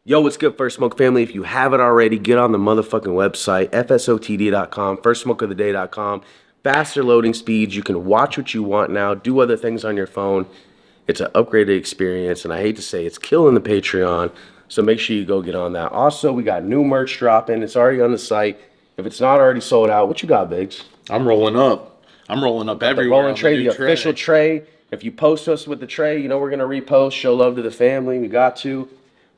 Yo, what's good, First Smoke family? If you haven't already, get on the motherfucking website, fsotd.com, firstsmokeoftheday.com. Faster loading speeds. You can watch what you want now, do other things on your phone. It's an upgraded experience, and I hate to say it's killing the Patreon, so make sure you go get on that. Also, we got new merch dropping. It's already on the site. If it's not already sold out, what you got, Biggs? I'm rolling up. I'm rolling up everywhere. The rolling tray, the official tray. If you post us with the tray, you know we're going to repost, show love to the family. We got to.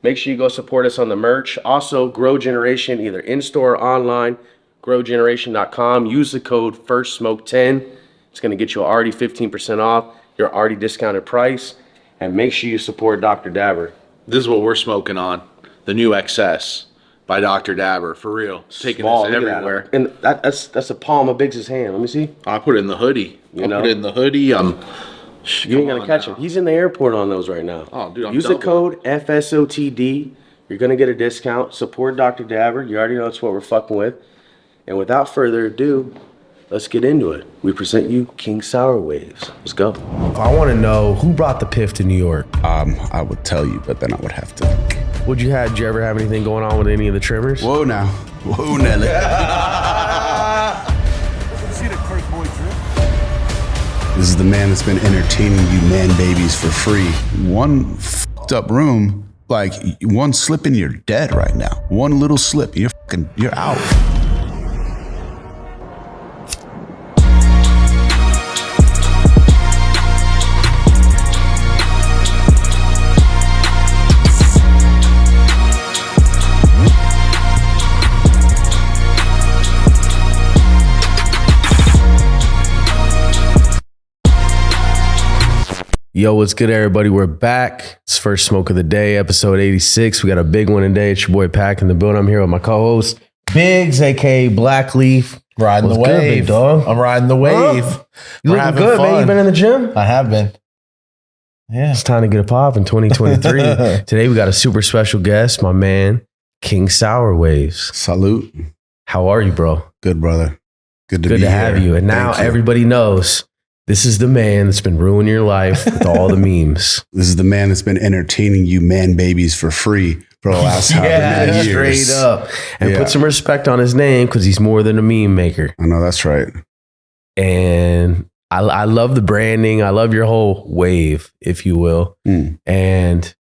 Make sure you go support us on the merch. Also, Grow Generation, either in-store or online, growgeneration.com. Use the code FIRSTSMOKE10. It's going to get you already 15% off your already discounted price. And make sure you support Dr. Dabber. This is what we're smoking on. The new XS by Dr. Dabber. For real. Taking Small, this everywhere. And that's a palm of Biggs' hand. Let me see. I put it in the hoodie. Put it in the hoodie. You ain't gonna catch him. He's in the airport on those right now. Oh, dude, Use the code FSOTD. You're gonna get a discount. Support Dr. Dabber. You already know that's what we're fucking with. And without further ado, let's get into it. We present you King Sour Waves. Let's go. I want to know who brought the piff to New York. I would tell you, but then I would have to. Did you ever have anything going on with any of the trimmers? Whoa now. Whoa, Nelly. This is the man that's been entertaining you man babies for free. One fucked up room, like one slip and you're dead right now. One little slip, you're out. Yo, what's good, everybody? We're back. It's First Smoke of the Day, episode 86. We got a big one today. It's your boy Pack in the building. I'm here with my co-host, Biggs, a.k.a. Blackleaf. Riding the wave. Good, big dog? I'm riding the wave. Huh? You looking good, man? You been in the gym? I have been. Yeah. It's time to get a pop in 2023. Today, we got a super special guest, my man, King Sour Waves. Salute. How are you, bro? Good, brother. Good to have you. And now everybody knows this is the man that's been ruining your life with all the memes. This is the man that's been entertaining you man babies for free for the last however many years. Straight up. And put some respect on his name because he's more than a meme maker. I know, that's right. And I love the branding. I love your whole wave, if you will. And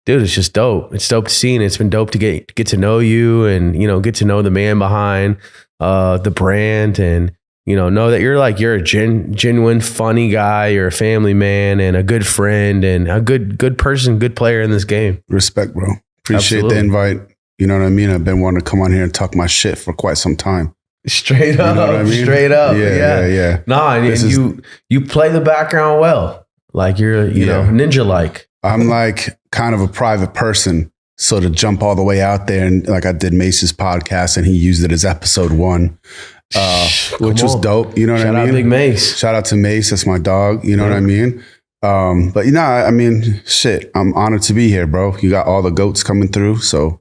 dude, it's just dope. It's dope to see, and it's been dope to get to know you and, you know, get to know the man behind the brand, and know that you're a genuine, funny guy. You're a family man and a good friend and a good person, good player in this game. Respect, bro. Appreciate the invite. You know what I mean? I've been wanting to come on here and talk my shit for quite some time. Straight up. You know what I mean? Straight up. Yeah. Nah, and you play the background well. Like you're, you know, ninja-like. I'm like kind of a private person. So to jump all the way out there, and like I did Mace's podcast and he used it as episode 1. Which was dope. You know what I mean? Shout out Big Mace. Shout out to Mace. That's my dog. You know what I mean? But I mean, shit, I'm honored to be here, bro. You got all the goats coming through. So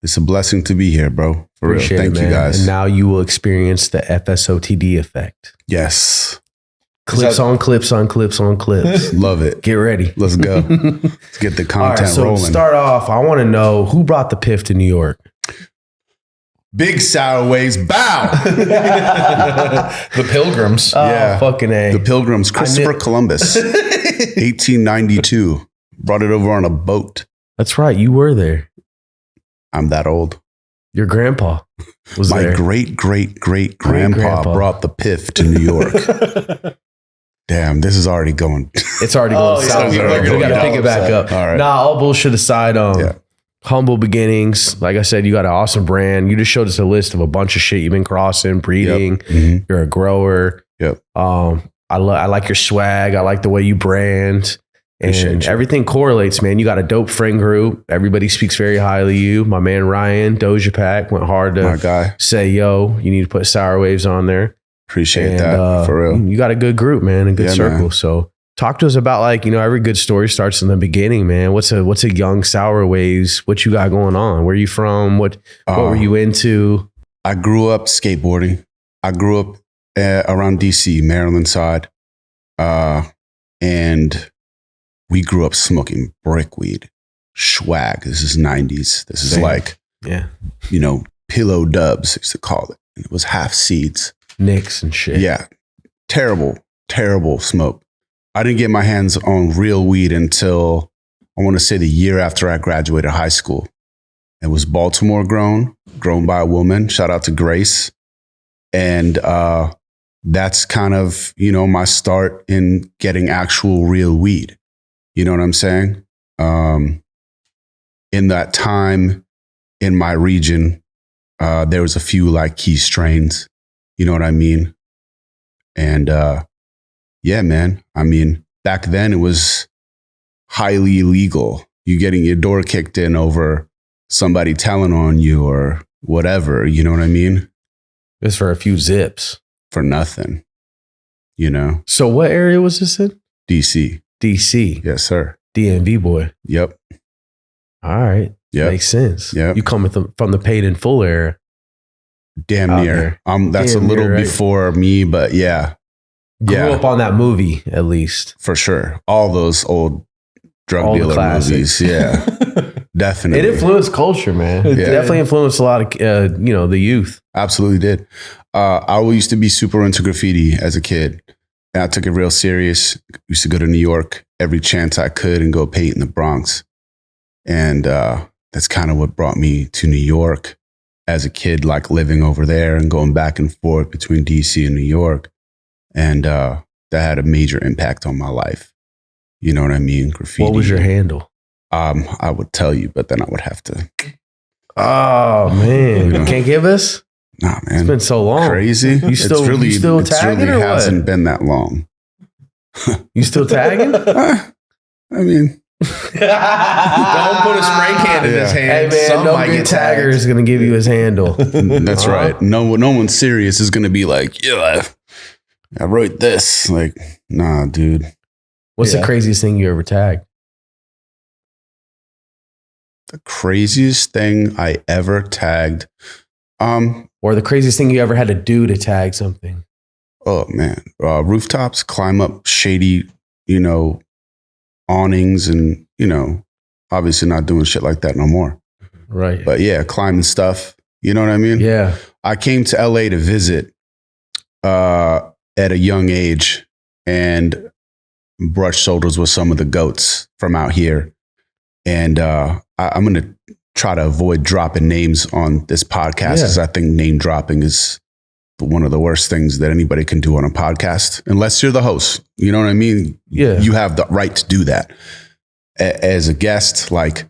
it's a blessing to be here, bro. For real. Thank you guys. And now you will experience the FSOTD effect. Yes. Clips on clips on clips on clips. Love it. Get ready. Let's go. Let's get the content rolling. So start off, I want to know who brought the piff to New York. Big Sour Waves, bow. The Pilgrims. Fucking A. The Pilgrims, Christopher Columbus, 1892. Brought it over on a boat. That's right. You were there. I'm that old. Your grandpa was there. My great-great-great-grandpa brought the piff to New York. Damn, this is already going. It's already going south. We got to pick it back up. All right. Nah, all bullshit aside, humble beginnings. Like I said, you got an awesome brand. You just showed us a list of a bunch of shit you've been crossing, breeding. Yep. You're a grower. Yep. I like your swag. I like the way you brand. And everything correlates, man. You got a dope friend group. Everybody speaks very highly of you. My man Ryan, Doja Pack, went hard to say, yo, you need to put Sour Waves on there. Appreciate that, for real. You got a good group, man, a good circle. Man. So talk to us about every good story starts in the beginning, man. What's a young Sour Waves? What you got going on? Where you from? What were you into? I grew up skateboarding. I grew up around DC, Maryland side. And we grew up smoking brick weed. swag. This is 90s. This is Same. like, Yeah. you know, pillow dubs, they used to call it. It was half seeds. Nicks and shit. Yeah. Terrible, terrible smoke. I didn't get my hands on real weed until I want to say the year after I graduated high school. It was Baltimore grown by a woman. Shout out to Grace. And that's kind of, you know, my start in getting actual real weed. You know what I'm saying? In that time in my region, there was a few like key strains. You know what I mean? And yeah, man. I mean, back then it was highly illegal. You getting your door kicked in over somebody telling on you or whatever. You know what I mean? Just for a few zips. For nothing. You know? So what area was this in? DC. DC. Yes, sir. DMV boy. Yep. All right. Yep. Makes sense. Yep. You come from the paid in full era. Damn Out near. That's Damn a little near, right? before me, but yeah. Grew Yeah. up on that movie, at least. For sure. All those old drug All the dealer classics. movies. Yeah. Definitely. It influenced culture, man. It Yeah. definitely influenced a lot of, the youth. Absolutely did. I used to be super into graffiti as a kid. And I took it real serious. Used to go to New York every chance I could and go paint in the Bronx. And that's kind of what brought me to New York as a kid, like living over there and going back and forth between DC and New York. And that had a major impact on my life. You know what I mean? Graffiti. What was your handle? I would tell you, but then I would have to. Oh, man. You know. Can't give us? Nah, man. It's been so long. Crazy. You still tagging or what? Hasn't been that long. You still tagging? I mean, Don't put a spray can in his Yeah. hand. Hey, man, Some no might good get tagger tagged. is going to give you his handle. that's right. No one serious is gonna be like, yeah, I wrote this. Like, nah, dude. What's Yeah. the craziest thing you ever tagged? The craziest thing I ever tagged. Or the craziest thing you ever had to do to tag something? Oh man, rooftops, climb up shady, you know, awnings, and you know, obviously not doing shit like that no more. Right. But yeah, climbing stuff. You know what I mean? Yeah. I came to LA to visit at a young age and brushed shoulders with some of the goats from out here. And I'm going to try to avoid dropping names on this podcast, because I think name dropping is one of the worst things that anybody can do on a podcast, unless you're the host. You know what I mean? Yeah. You have the right to do that. As a guest, like,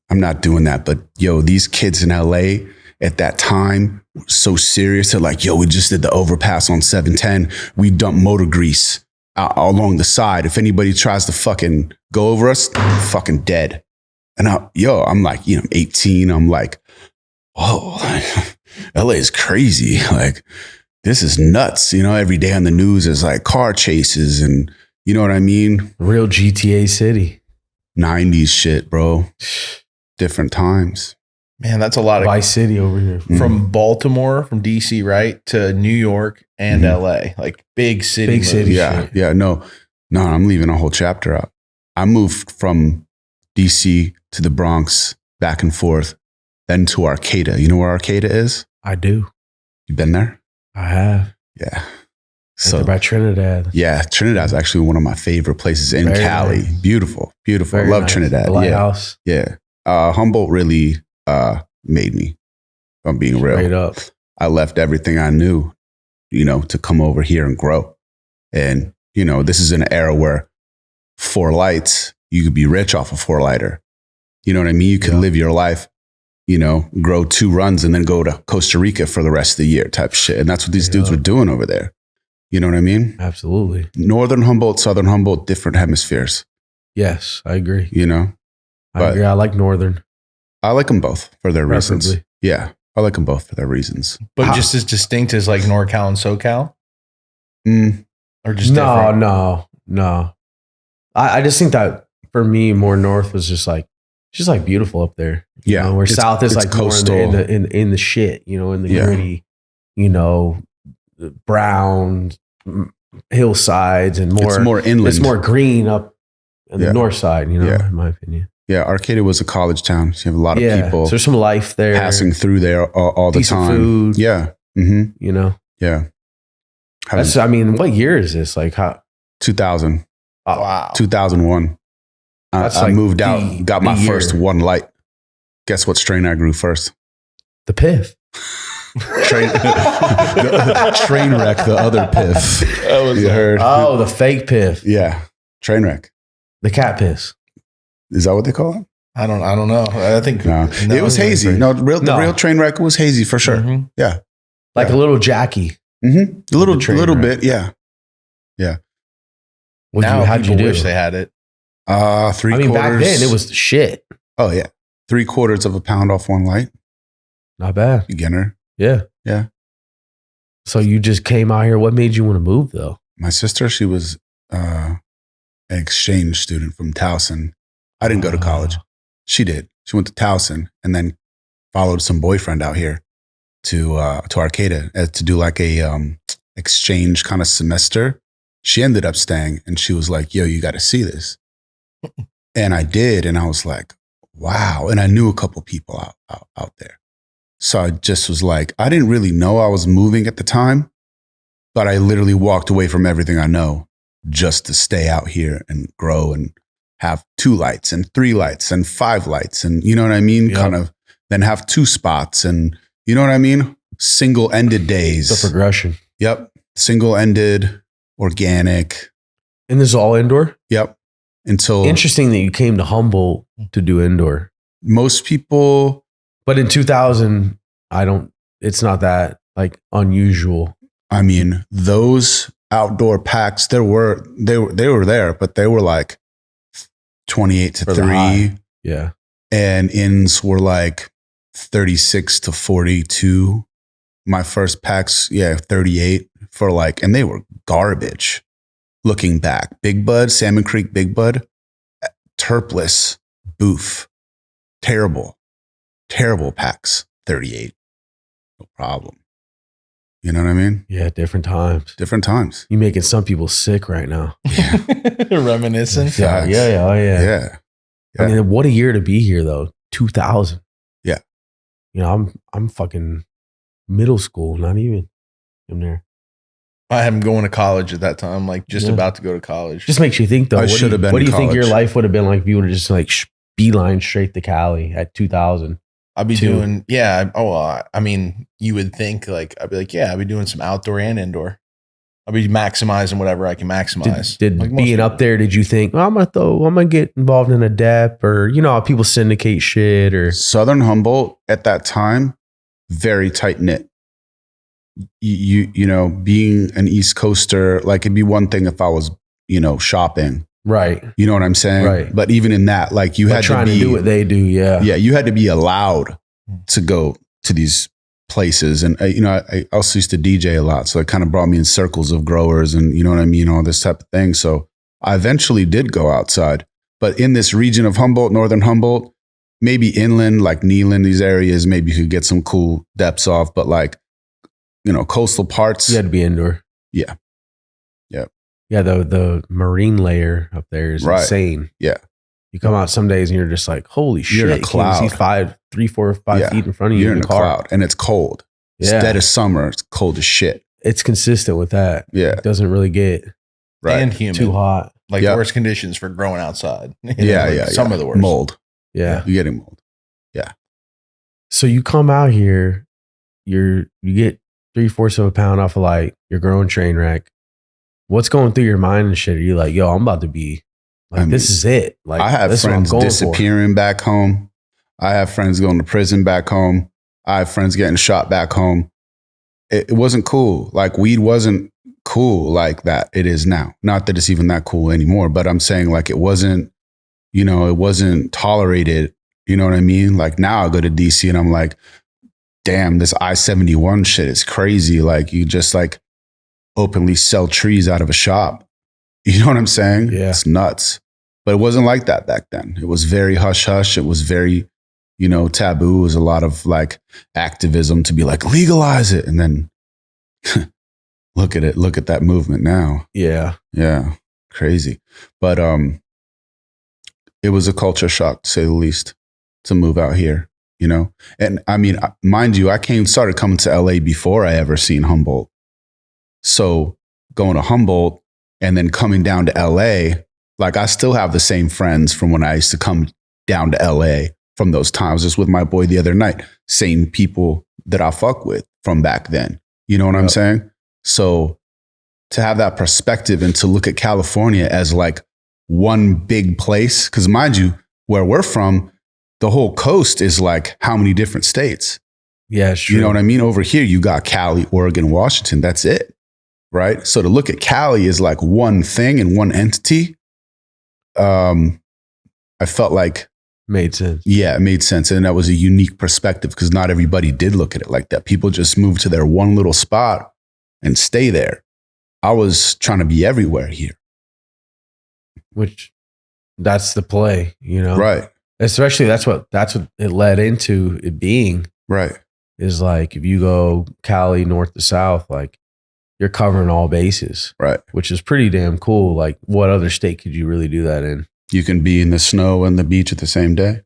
I'm not doing that. But yo, these kids in LA at that time were so serious. They're like, yo, we just did the overpass on 710. We dumped motor grease along the side. If anybody tries to fucking go over us, fucking dead. And I'm like, 18. I'm like, whoa, LA is crazy. Like, this is nuts. Every day on the news is like car chases and you know what I mean? Real GTA city. 90s shit, bro. Different times. Man, that's a lot of Vice City over here. from Baltimore, from DC, right, to New York and LA, like big city. Big moves. city. Yeah. shit. Yeah. No, I'm leaving a whole chapter out. I moved from DC to the Bronx, back and forth, then to Arcata. You know where Arcata is? I do. You been there? I have. Yeah. So by Trinidad. Yeah, Trinidad's actually one of my favorite places in Very Cali. nice. Beautiful, beautiful. Very I love nice. Trinidad. The Yeah, lighthouse. yeah. Humboldt really made me. If I'm being real. Straight up. I left everything I knew, to come over here and grow. And this is an era where 4 lights, you could be rich off a 4-lighter. You know what I mean? You could live your life, grow 2 runs and then go to Costa Rica for the rest of the year type shit. And that's what these dudes were doing over there. You know what I mean? Absolutely. Northern Humboldt, Southern Humboldt, different hemispheres, Yes, I agree. But I agree. I like Northern. I like them both for their reasons. Preferably. Yeah, I like them both for their reasons. But just as distinct as like NorCal and SoCal, Mm, or just No, different? no. I just think that for me, more north was just like beautiful up there. yeah, Where south is it's like more coastal. in the shit, in the Yeah. gritty, brown hillsides and more. It's more inland. It's more green up on the north side, you know, in my opinion. Yeah, Arcata was a college town. So you have a lot of people. So there's some life there. Passing through there all the Decent time. Food. Yeah. You know? Yeah. I mean, what year is this? Like how? 2000. Oh, wow. 2001. I moved out, got my first one light. Guess what strain I grew first? The Piff. Train wreck, the other Piff. You heard? Oh, the fake Piff. Yeah. Train wreck. The cat piss. Is that what they call it? I don't know. I think it was hazy. The real train wreck was hazy for sure. Mm-hmm. Yeah. Like a little Jackie. Mm-hmm. A little bit. Yeah. Yeah. How'd you wish they had it? 3/4. Back then it was the shit. Oh yeah. 3/4 of a pound off one light. Not bad. Beginner. Yeah. Yeah. So you just came out here. What made you want to move though? My sister, she was an exchange student from Towson. I didn't go to college. She did. She went to Towson and then followed some boyfriend out here to Arcata to do like a exchange kind of semester. She ended up staying and she was like, yo, you got to see this. And I did. And I was like, wow. And I knew a couple people out there. So I just was like, I didn't really know I was moving at the time, but I literally walked away from everything I know just to stay out here and grow and have 2 lights and 3 lights and 5 lights. And you know what I mean? Yep. Kind of then have 2 spots and you know what I mean? Single-ended days. The progression. Yep. Single-ended, organic. And this is all indoor? Yep. Until interesting that you came to Humboldt to do indoor. Most people. But in 2000, it's not that like unusual. I mean, those outdoor packs, they were there, but they were like 28 to 3. Yeah. And ins were like 36 to 42. My first packs, 38 for like, and they were garbage looking back. Big Bud, Salmon Creek Big Bud, Terpless, Boof. Terrible packs. 38. No problem. You know what I mean? Yeah, different times. You're making some people sick right now. Yeah. Reminiscing. Yeah. Oh, yeah. Yeah. I mean, what a year to be here, though. 2000. Yeah. You know, I'm fucking middle school, not even. I'm there. I am going to college at that time, like just about to go to college. Just makes you think, though. I should have been. What do you think your life would have been like if you would have just like beeline straight to Cali at 2000? I'd be doing, I mean, you would think like, I'd be like, I'd be doing some outdoor and indoor. I'll be maximizing whatever I can maximize. Did like being up there, did you think, I'm gonna get involved in a DEP or, you know, how people syndicate shit or Southern Humboldt at that time, very tight knit. You know, being an East Coaster, like it'd be one thing if I was, you know, shopping. Right. You know what I'm saying? Right. But even in that, like you had to do what they do. Yeah. Yeah. You had to be allowed to go to these places. And, you know, I also used to DJ a lot. So it kind of brought me in circles of growers and, you know what I mean? All this type of thing. So I eventually did go outside. But in this region of Humboldt, Northern Humboldt, maybe inland, like Neyland, these areas, maybe you could get some cool depths off. But like, you know, coastal parts. You had to be indoor. Yeah. Yeah. Yeah, the marine layer up there is insane. Yeah. You come out some days and you're just like, holy shit. You're in a cloud. You can see 3, 4, 5 feet in front of you. You're in a cloud and it's cold. Yeah. Instead of summer, it's cold as shit. It's consistent with that. Yeah. It doesn't really get and humid. Too hot. Like worst conditions for growing outside. Some of the worst. Mold. Yeah. You're getting mold. Yeah. So you come out here, you get 3/4 of a pound off a light, you're growing train wreck. What's going through your mind and shit? Are you like, yo, I'm about to be like, this is it. Like, I have friends disappearing back home. I have friends going to prison back home. I have friends getting shot back home. It wasn't cool. Like weed wasn't cool like that it is now. Not that it's even that cool anymore, but I'm saying like it wasn't, you know, it wasn't tolerated. You know what I mean? Like now I go to DC and I'm like, damn, this I-71 shit is crazy. Like you just like openly sell trees out of a shop. You know what I'm saying? Yeah. It's nuts. But it wasn't like that back then. It was very hush hush. It was very, you know, taboo. It was a lot of like activism to be like, legalize it. And then look at it. Look at that movement now. Yeah. Yeah. Crazy. But It was a culture shock, to say the least, to move out here, you know? And I mean, mind you, started coming to LA before I ever seen Humboldt. So going to Humboldt and then coming down to LA, like I still have the same friends from when I used to come down to LA from those times. Just with my boy the other night, same people that I fuck with from back then. You know what I'm saying? So to have that perspective and to look at California as like one big place, because mind you, where we're from, the whole coast is like how many different states? Yeah, sure. You know what I mean? Over here, you got Cali, Oregon, Washington. That's it, right? So to look at Cali as like one thing and one entity, I felt like made sense. Yeah, it made sense. And that was a unique perspective because not everybody did look at it like that. People just moved to their one little spot and stay there. I was trying to be everywhere here. Which that's the play, you know? Right. Especially that's what it led into it being. Right. Is like if you go Cali north to south, like you're covering all bases. Right. Which is pretty damn cool. Like what other state could you really do that in? You can be in the snow and the beach at the same day.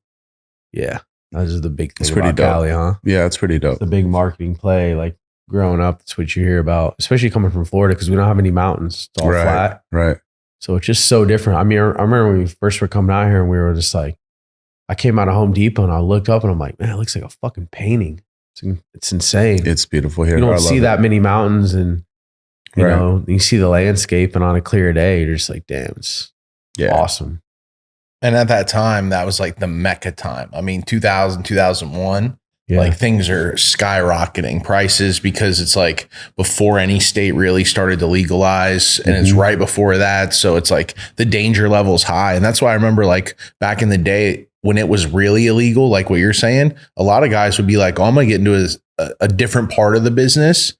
Yeah. That's just the big thing it's pretty about dope. Cali, huh? Yeah, it's pretty dope. It's the big marketing play. Like growing up, that's what you hear about, especially coming from Florida because we don't have any mountains. It's all flat. Right. So it's just so different. I mean, I remember when we first were coming out here and we were just like, I came out of Home Depot and I looked up and I'm like, man, it looks like a fucking painting. It's insane. It's beautiful here. You don't see that many mountains and, you know, you see the landscape and on a clear day, you're just like, damn, it's awesome. And at that time, that was like the Mecca time. I mean, 2000, 2001, like things are skyrocketing prices because it's like before any state really started to legalize and it's right before that. So it's like the danger level is high. And that's why I remember like back in the day when it was really illegal, like what you're saying, a lot of guys would be like, oh, I'm going to get into a different part of the business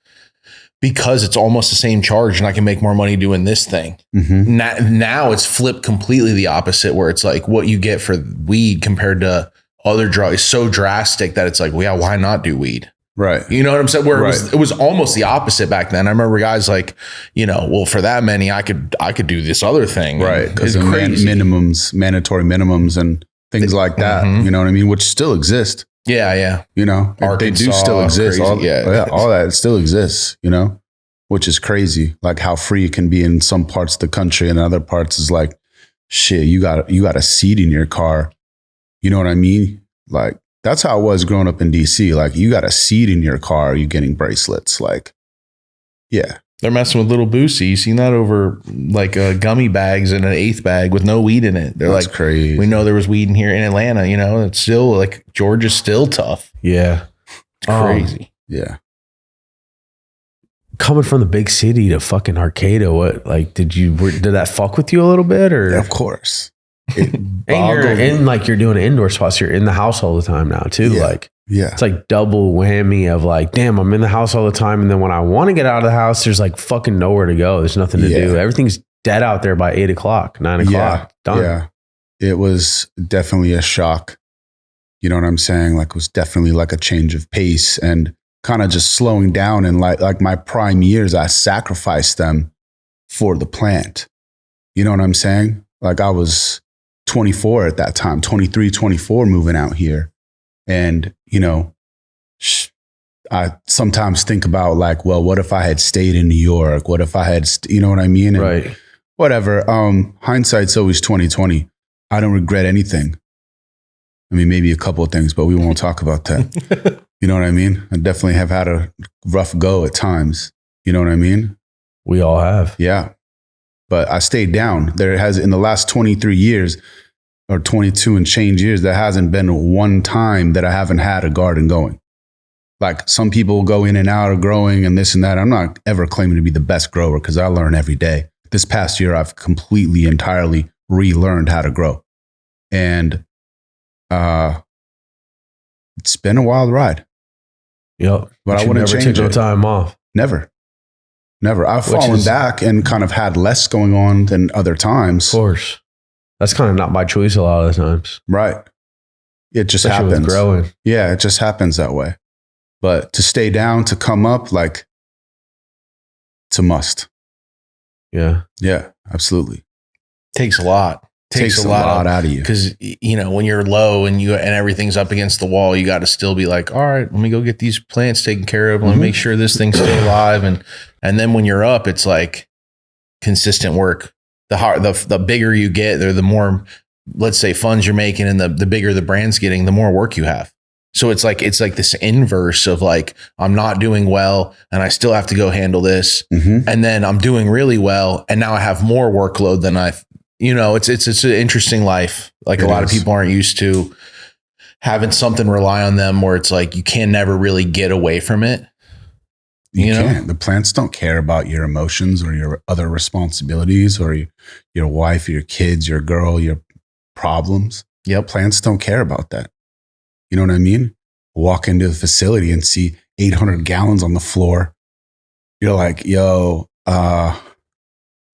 because it's almost the same charge and I can make more money doing this thing. Now it's flipped completely the opposite where it's like what you get for weed compared to other drugs is so drastic that it's like, well, yeah, why not do weed? Right. You know what I'm saying? Where it was almost the opposite back then. I remember guys like, you know, well, for that many, I could do this other thing. Right. Because of mandatory minimums and things like that. You know what I mean? Which still exist. Yeah. You know, they do still exist. All that it still exists, you know, which is crazy. Like how free it can be in some parts of the country and other parts is like, shit, you got a seat in your car. You know what I mean? Like that's how it was growing up in DC. Like you got a seat in your car, you're getting bracelets. Like, yeah. They're messing with little Boosie. You seen that over like gummy bags in an eighth bag with no weed in it. They're that's like, crazy. We know there was weed in here in Atlanta, you know, it's still like Georgia's still tough. Yeah. It's crazy. Yeah. Coming from the big city to fucking Arcata, what, like, did that fuck with you a little bit or? Yeah, of course. And you're doing indoor spots. You're in the house all the time now too. Yeah. Like, yeah, it's like double whammy of like, damn, I'm in the house all the time. And then when I want to get out of the house, there's like fucking nowhere to go. There's nothing to do. Everything's dead out there by 8 o'clock, 9 o'clock. Done. Yeah. It was definitely a shock. You know what I'm saying? Like it was definitely like a change of pace and kind of just slowing down. And like my prime years, I sacrificed them for the plant. You know what I'm saying? Like I was 24 at that time, 23, 24 moving out here. And, you know, I sometimes think about like, well, what if I had stayed in New York? What if I had, you know what I mean? And right. Whatever. Hindsight's always 20/20. I don't regret anything. I mean, maybe a couple of things, but we won't talk about that. You know what I mean? I definitely have had a rough go at times. You know what I mean? We all have. Yeah. But I stayed down. There has, in the last 23 years or 22 and change years, there hasn't been one time that I haven't had a garden going. Like some people go in and out of growing and this and that. I'm not ever claiming to be the best grower because I learn every day. This past year, I've completely, entirely relearned how to grow. And it's been a wild ride. Yep. But I wouldn't never change took no it. time off. Never. I've fallen back and kind of had less going on than other times. Of course. That's kind of not my choice a lot of the times. Right. It just Especially happens. with growing. Yeah, it just happens that way. But to stay down, to come up, like, it's a must. Yeah. Yeah, absolutely. Takes a lot. Takes a lot out of you. Because, you know, when you're low and everything's up against the wall, you got to still be like, all right, let me go get these plants taken care of. Let me make sure this thing's still alive. And then when you're up, it's like consistent work. The bigger you get, or the more, let's say, funds you're making, and the bigger the brand's getting, the more work you have. So it's like this inverse of like, I'm not doing well and I still have to go handle this. And then I'm doing really well, and now I have more workload than it's an interesting life. Like, a lot of people aren't used to having something rely on them, where it's like you can never really get away from it. You know, can't. The plants don't care about your emotions or your other responsibilities or your wife, your kids, your girl, your problems. Yep. Plants don't care about that. You know what I mean? Walk into the facility and see 800 gallons on the floor. You're like, yo,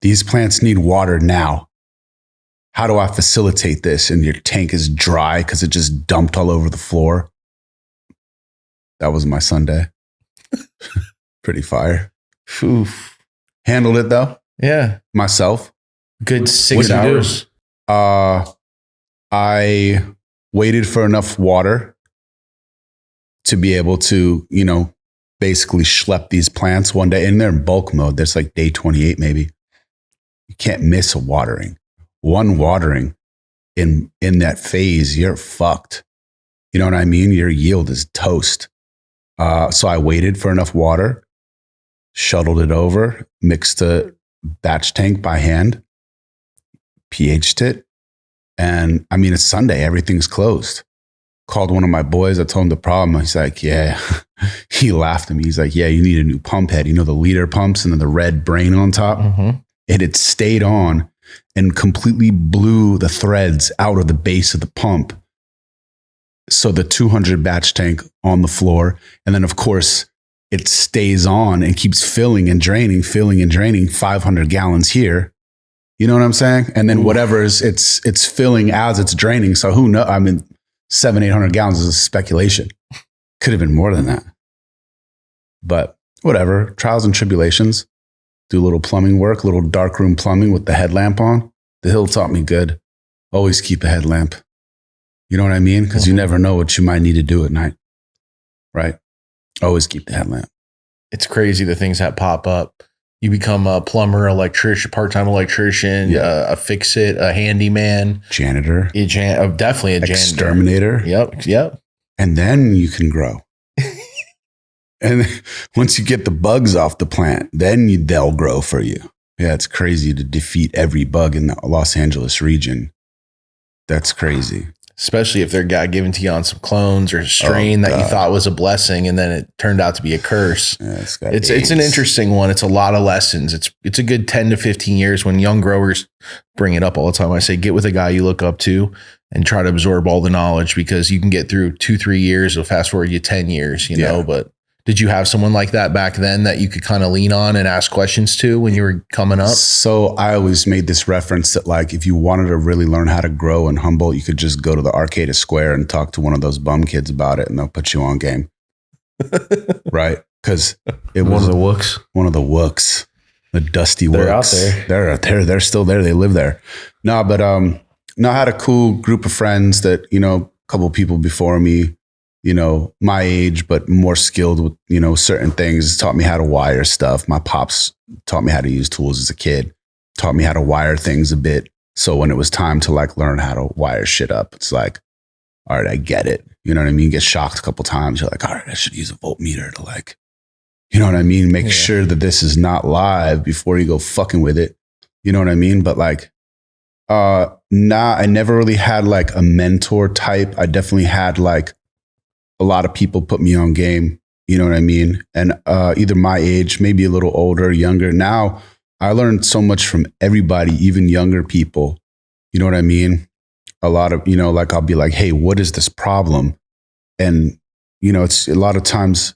these plants need water now. How do I facilitate this? And your tank is dry because it just dumped all over the floor. That was my Sunday. Pretty fire. Oof. Handled it though. Yeah. Myself. Good 6 hours. I waited for enough water to be able to, basically schlep these plants one day. And they're in bulk mode. That's like day 28 maybe. You can't miss a watering. One watering in that phase, you're fucked. You know what I mean? Your yield is toast. So I waited for enough water, shuttled it over, mixed the batch tank by hand, pH'd it. And I mean, it's Sunday, everything's closed. Called one of my boys, I told him the problem. He's like, yeah. He laughed at me. He's like, yeah, you need a new pump head. You know, the liter pumps and then the red brain on top. It had stayed on and completely blew the threads out of the base of the pump. So the 200 batch tank on the floor. And then of course it stays on and keeps filling and draining, 500 gallons here. You know what I'm saying? And then whatever is it's filling as it's draining. So who knows? I mean, 700-800 gallons is a speculation. Could have been more than that. But whatever, trials and tribulations. Do a little plumbing work, a little darkroom plumbing with the headlamp on. The hill taught me good. Always keep a headlamp. You know what I mean? Because you never know what you might need to do at night. Right? Always keep the headlamp. It's crazy the things that pop up. You become a plumber, electrician, part-time electrician, a fix-it, a handyman. Janitor. Definitely a janitor. Exterminator. Yep. And then you can grow. And once you get the bugs off the plant, then they'll grow for you. Yeah, it's crazy to defeat every bug in the Los Angeles region. That's crazy. Especially if they're given to you on some clones or a strain that you thought was a blessing, and then it turned out to be a curse. Yeah, it's an interesting one. It's a lot of lessons. It's a good 10 to 15 years. When young growers bring it up all the time, I say, get with a guy you look up to and try to absorb all the knowledge, because you can get through 2-3 years. It'll fast forward you 10 years, you know, but did you have someone like that back then that you could kind of lean on and ask questions to when you were coming up? So I always made this reference that, like, if you wanted to really learn how to grow in Humboldt, you could just go to the Arcata Square and talk to one of those bum kids about it, and they'll put you on game. Right? Because it was one of the wooks. One of the wooks. The dusty They're wooks. out there. They're out there. They're still there. They live there. No, but I had a cool group of friends that, a couple of people before me, my age, but more skilled with, certain things, taught me how to wire stuff. My pops taught me how to use tools as a kid, taught me how to wire things a bit. So when it was time to learn how to wire shit up, it's like, all right, I get it. You know what I mean? Get shocked a couple times. You're like, all right, I should use a voltmeter to you know what I mean? Make sure that this is not live before you go fucking with it. You know what I mean? But I never really had a mentor type. I definitely had a lot of people put me on game, you know what I mean? And either my age, maybe a little older, younger. Now I learned so much from everybody, even younger people. You know what I mean? A lot of, I'll be like, hey, what is this problem? And, it's a lot of times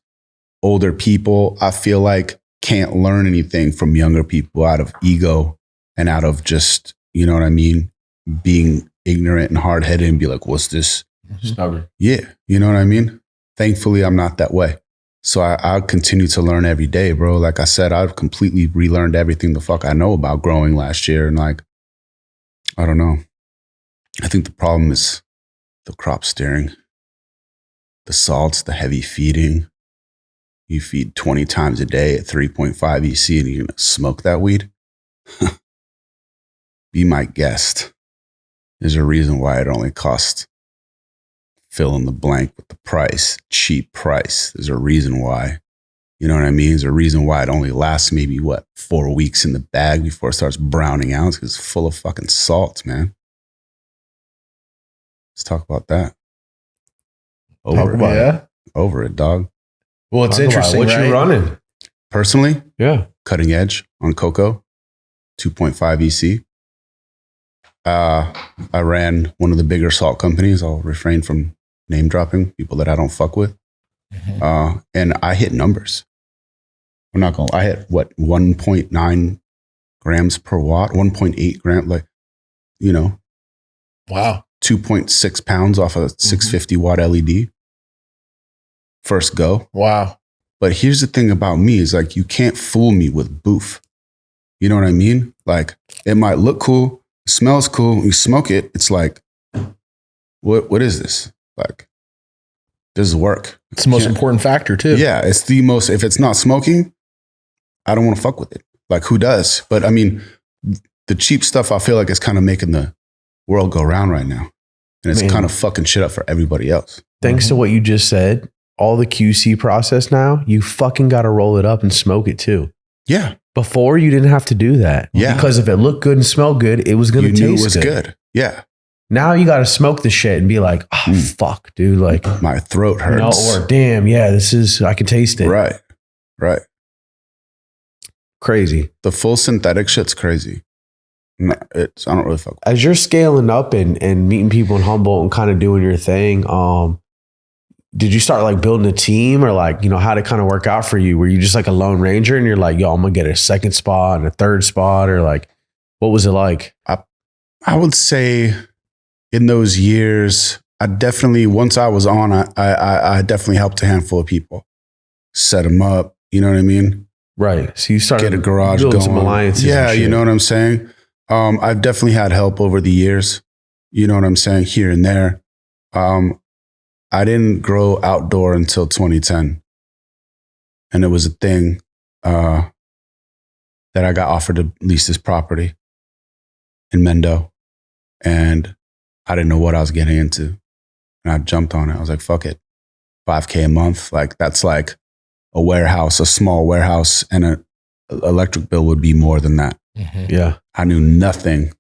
older people, I feel like, can't learn anything from younger people out of ego and out of just, you know what I mean? Being ignorant and hard-headed and be like, what's this? Stubborn. Yeah. You know what I mean? Thankfully, I'm not that way. So I continue to learn every day, bro. Like I said, I've completely relearned everything the fuck I know about growing last year. And I don't know. I think the problem is the crop steering, the salts, the heavy feeding. You feed 20 times a day at 3.5 EC and you're going to smoke that weed? Be my guest. There's a reason why it only costs fill in the blank with the price, cheap price. There's a reason why. You know what I mean? There's a reason why it only lasts maybe 4 weeks in the bag before it starts browning out, because it's full of fucking salt, man. Let's talk about that. Over it, dog. Well, it's interesting. What you running? Personally? Yeah. Cutting edge on cocoa, 2.5 EC. I ran one of the bigger salt companies. I'll refrain from name dropping people that I don't fuck with. Mm-hmm. And I hit numbers. I hit 1.9 grams per watt, 1.8 gram, Wow. 2.6 pounds off a 650 watt LED. First go. Wow. But here's the thing about me is like, you can't fool me with boof. You know what I mean? Like, it might look cool, smells cool. You smoke it. It's like, what is this? Like, does it work? It's the most important factor too. Yeah. It's the most, if it's not smoking, I don't want to fuck with it. Like, who does? But I mean, the cheap stuff, I feel like it's kind of making the world go round right now. And it's kind of fucking shit up for everybody else. Thanks to what you just said, all the QC process now, you fucking got to roll it up and smoke it too. Yeah. Before you didn't have to do that. Yeah. Because if it looked good and smelled good, it was going to taste it was good. Yeah. Now you got to smoke the shit and be like, oh, fuck, dude. Like, my throat hurts. Or damn, yeah, I can taste it. Right. Crazy. The full synthetic shit's crazy. I don't really fuck with it. As you're scaling up and meeting people in Humboldt and kind of doing your thing, did you start like building a team, or like, how did it kind of work out for you? Were you just like a lone ranger and you're like, yo, I'm going to get a second spot and a third spot, or like, what was it like? I would say in those years, once I was on, I definitely helped a handful of people set them up. You know what I mean? Right. So you started get a garage going. Some alliances. Yeah. You know what I'm saying? I've definitely had help over the years. You know what I'm saying? Here and there. I didn't grow outdoor until 2010. And it was a thing that I got offered to lease this property in Mendo. And I didn't know what I was getting into. And I jumped on it. I was like, fuck it. $5K a month. Like, that's like a warehouse, a small warehouse, and an electric bill would be more than that. Mm-hmm. Yeah. I knew nothing.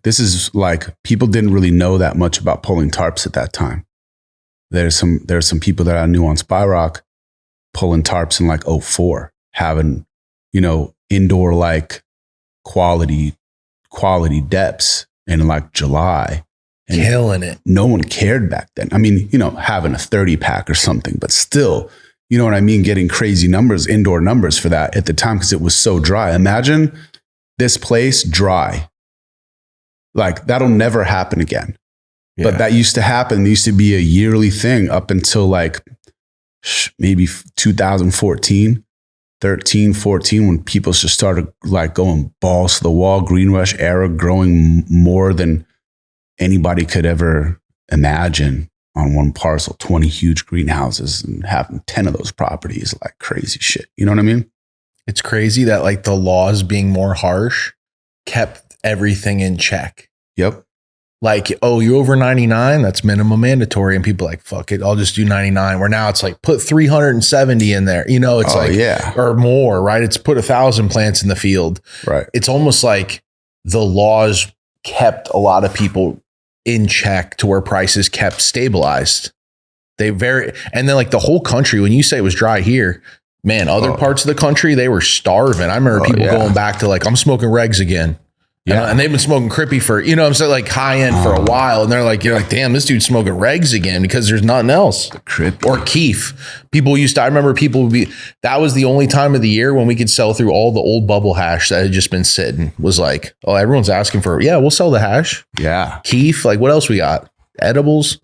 This is like, people didn't really know that much about pulling tarps at that time. There's some people that I knew on Spy Rock pulling tarps in like 2004, having, indoor like quality depths in like July. And killing it. No one cared back then. I mean, having a 30 pack or something, but still, you know what I mean? Getting crazy numbers, indoor numbers for that at the time, because it was so dry. Imagine this place dry. Like, that'll never happen again. Yeah. But that used to happen. It used to be a yearly thing up until like maybe 2014, 13, 14, when people just started like going balls to the wall. Green Rush era growing more than anybody could ever imagine on one parcel, 20 huge greenhouses and having 10 of those properties, like crazy shit. You know what I mean? It's crazy that like the laws being more harsh kept everything in check. Yep. Like, oh, you over 99, that's minimum mandatory. And people are like, fuck it, I'll just do 99. Where now it's like, put 370 in there. It's or more, right? It's put 1,000 plants in the field. Right. It's almost like the laws kept a lot of people in check to where prices kept stabilized. And then like the whole country, when you say it was dry here, man, other parts of the country, they were starving. I remember people going back to like, I'm smoking regs again. Yeah. And they've been smoking Crippy for, I'm saying, like high end for a while. And they're like, you're like, damn, this dude's smoking regs again because there's nothing else. Or Keef. I remember people would be, that was the only time of the year when we could sell through all the old bubble hash that had just been sitting. Was like, oh, everyone's asking for, we'll sell the hash. Yeah. Keef, like what else we got? Edibles.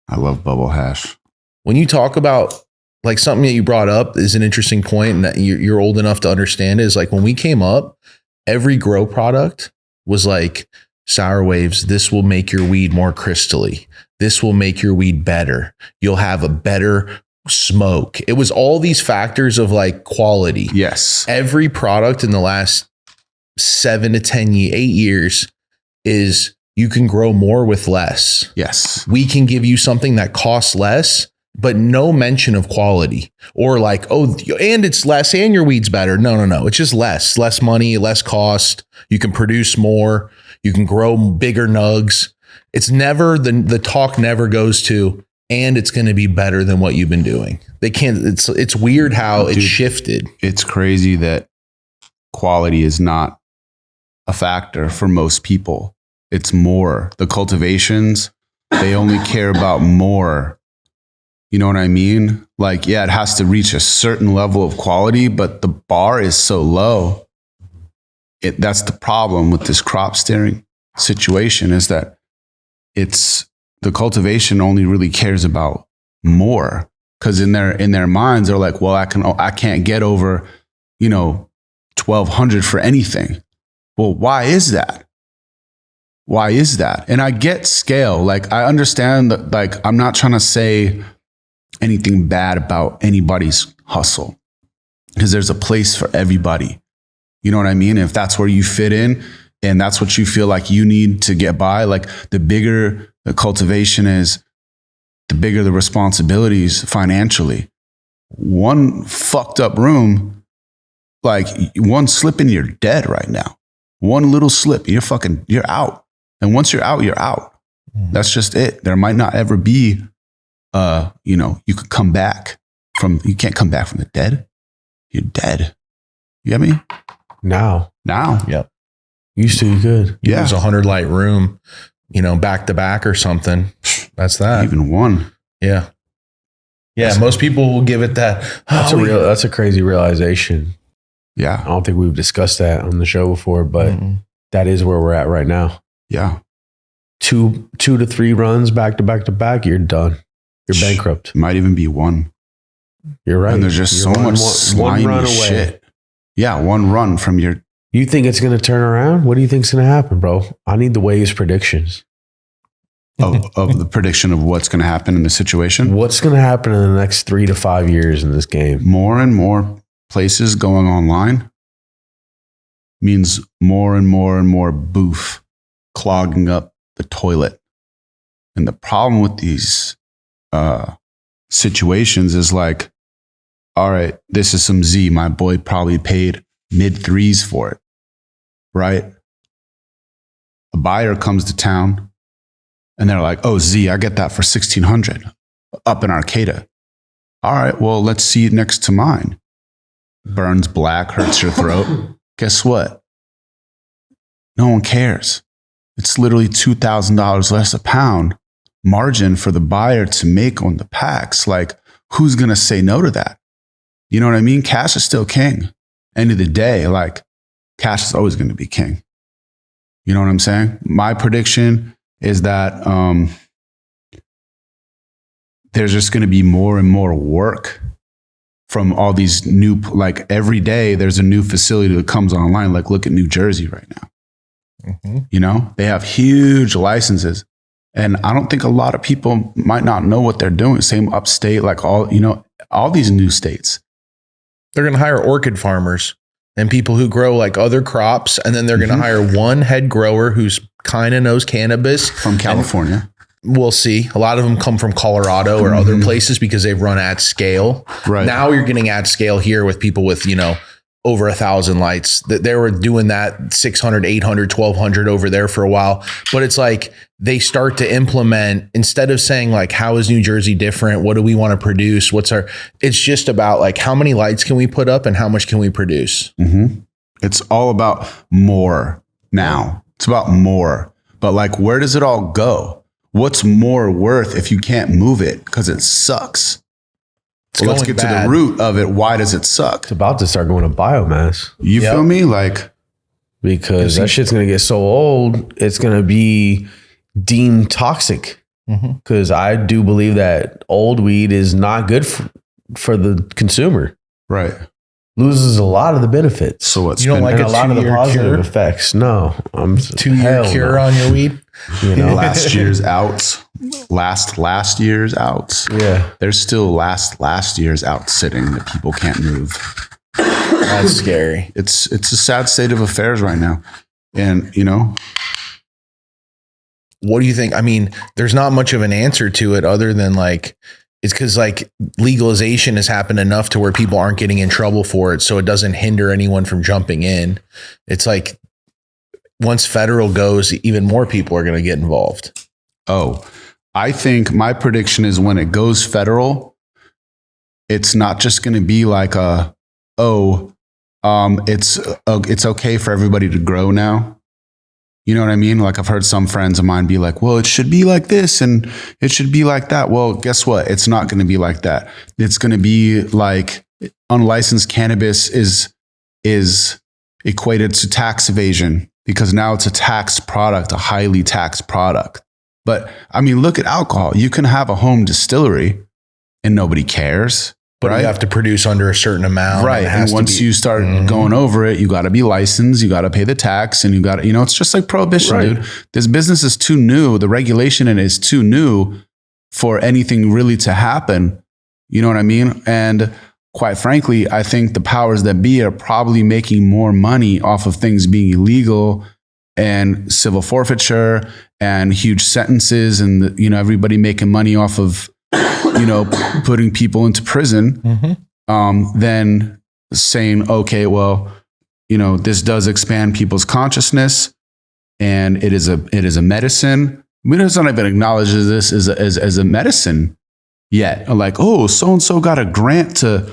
I love bubble hash. When you talk about like something that you brought up is an interesting point, and that you're old enough to understand, is like when we came up, every grow product was like sour waves, this will make your weed more crystally. This will make your weed better. You'll have a better smoke. It was all these factors of like quality. Yes. Every product in the last 7 to 10 8 years is you can grow more with less. Yes. We can give you something that costs less, but no mention of quality or like, oh, and it's less and your weed's better. No. It's just less money, less cost. You can produce more. You can grow bigger nugs. It's never the talk never goes to, and it's going to be better than what you've been doing. They can't, it's weird how it shifted. It's crazy that quality is not a factor for most people. It's more. The cultivations, they only care about more. You know what I mean? Like, yeah, it has to reach a certain level of quality, but the bar is so low. That's the problem with this crop steering situation, is that it's the cultivation only really cares about more, because in their minds they're like, well, I can't get over, 1,200 for anything. Well, why is that? Why is that? And I get scale. Like, I understand that, like, I'm not trying to say anything bad about anybody's hustle, because there's a place for everybody. You know what I mean? If that's where you fit in and that's what you feel like you need to get by, like, the bigger the cultivation is, the bigger the responsibilities financially. One fucked up room, like one slip and you're dead right now. One little slip, you're out. And once you're out, you're out. That's just it. There might not ever be, you could come back you can't come back from the dead. You're dead. You get me? Now. Yep. Used to, you could. Yeah. There's 100 light room, back to back or something. That's that. Even one. Yeah. Yeah. Most people will give it that. That's a crazy realization. Yeah. I don't think we've discussed that on the show before, but that is where we're at right now. Yeah. 2 to 3 runs back to back to back, you're done. You're bankrupt. Might even be one. You're right. And there's just so much slimy shit. Yeah, one run from your... You think it's going to turn around? What do you think's going to happen, bro? I need the Wavez predictions. Of the prediction of what's going to happen in the situation? What's going to happen in the next 3 to 5 years in this game? More and more places going online means more and more and more booth clogging up the toilet. And the problem with these situations is like, all right, this is some Z. My boy probably paid mid-3s for it, right? A buyer comes to town and they're like, oh, Z, I get that for 1,600 up in Arcata. All right, well, let's see it next to mine. Burns black, hurts your throat. Guess what? No one cares. It's literally $2,000 less a pound margin for the buyer to make on the packs. Like, who's going to say no to that? You know what I mean? Cash is still king. End of the day, like, cash is always going to be king. You know what I'm saying? My prediction is that there's just going to be more and more work from all these new, like, every day there's a new facility that comes online. Like, look at New Jersey right now. They have huge licenses. And I don't think a lot of people might not know what they're doing. Same upstate, like all these new states. They're going to hire orchid farmers and people who grow like other crops. And then they're going to hire one head grower who's kind of knows cannabis. From California. We'll see. A lot of them come from Colorado or other places because they've run at scale. Right. Now you're getting at scale here with people with, over 1,000 lights. They were doing that 600, 800, 1,200 over there for a while. But it's like they start to implement, instead of saying like, how is New Jersey different? What do we want to produce? It's just about like, how many lights can we put up and how much can we produce? It's all about more now. It's about more. But like, where does it all go? What's more worth if you can't move it because it sucks? Well, let's get to the root of it. Why does it suck? It's about to start going to biomass. You feel me? Like, because that shit's going to get so old, it's going to be deemed toxic. Because I do believe that old weed is not good for the consumer. Right. loses a lot of the benefits. So what's you don't like a lot of the positive effects? No, I'm 2-year cure on your weed. You know, last year's outs, last year's outs. Yeah, there's still last year's out sitting that people can't move. That's scary. It's a sad state of affairs right now, and you know. What do you think? I mean, there's not much of an answer to it other than like, it's because like legalization has happened enough to where people aren't getting in trouble for it. So it doesn't hinder anyone from jumping in. It's like once federal goes, even more people are going to get involved. Oh, I think my prediction is when it goes federal, it's not just going to be like it's okay for everybody to grow now. You know what I mean? Like I've heard some friends of mine be like, well, it should be like this and it should be like that. Well, guess what? It's not going to be like that. It's going to be like unlicensed cannabis is equated to tax evasion because now it's a taxed product, a highly taxed product. But I mean, look at alcohol. You can have a home distillery and nobody cares. But right? You have to produce under a certain amount. Right. And once you start going over it, you got to be licensed, you got to pay the tax, and you got to, it's just like prohibition, dude. This business is too new. The regulation in it is too new for anything really to happen. You know what I mean? And quite frankly, I think the powers that be are probably making more money off of things being illegal and civil forfeiture and huge sentences and, everybody making money off of, putting people into prison, then saying, okay, well, this does expand people's consciousness and it is a medicine. We don't even acknowledge this as a medicine yet. Like, oh, so-and-so got a grant to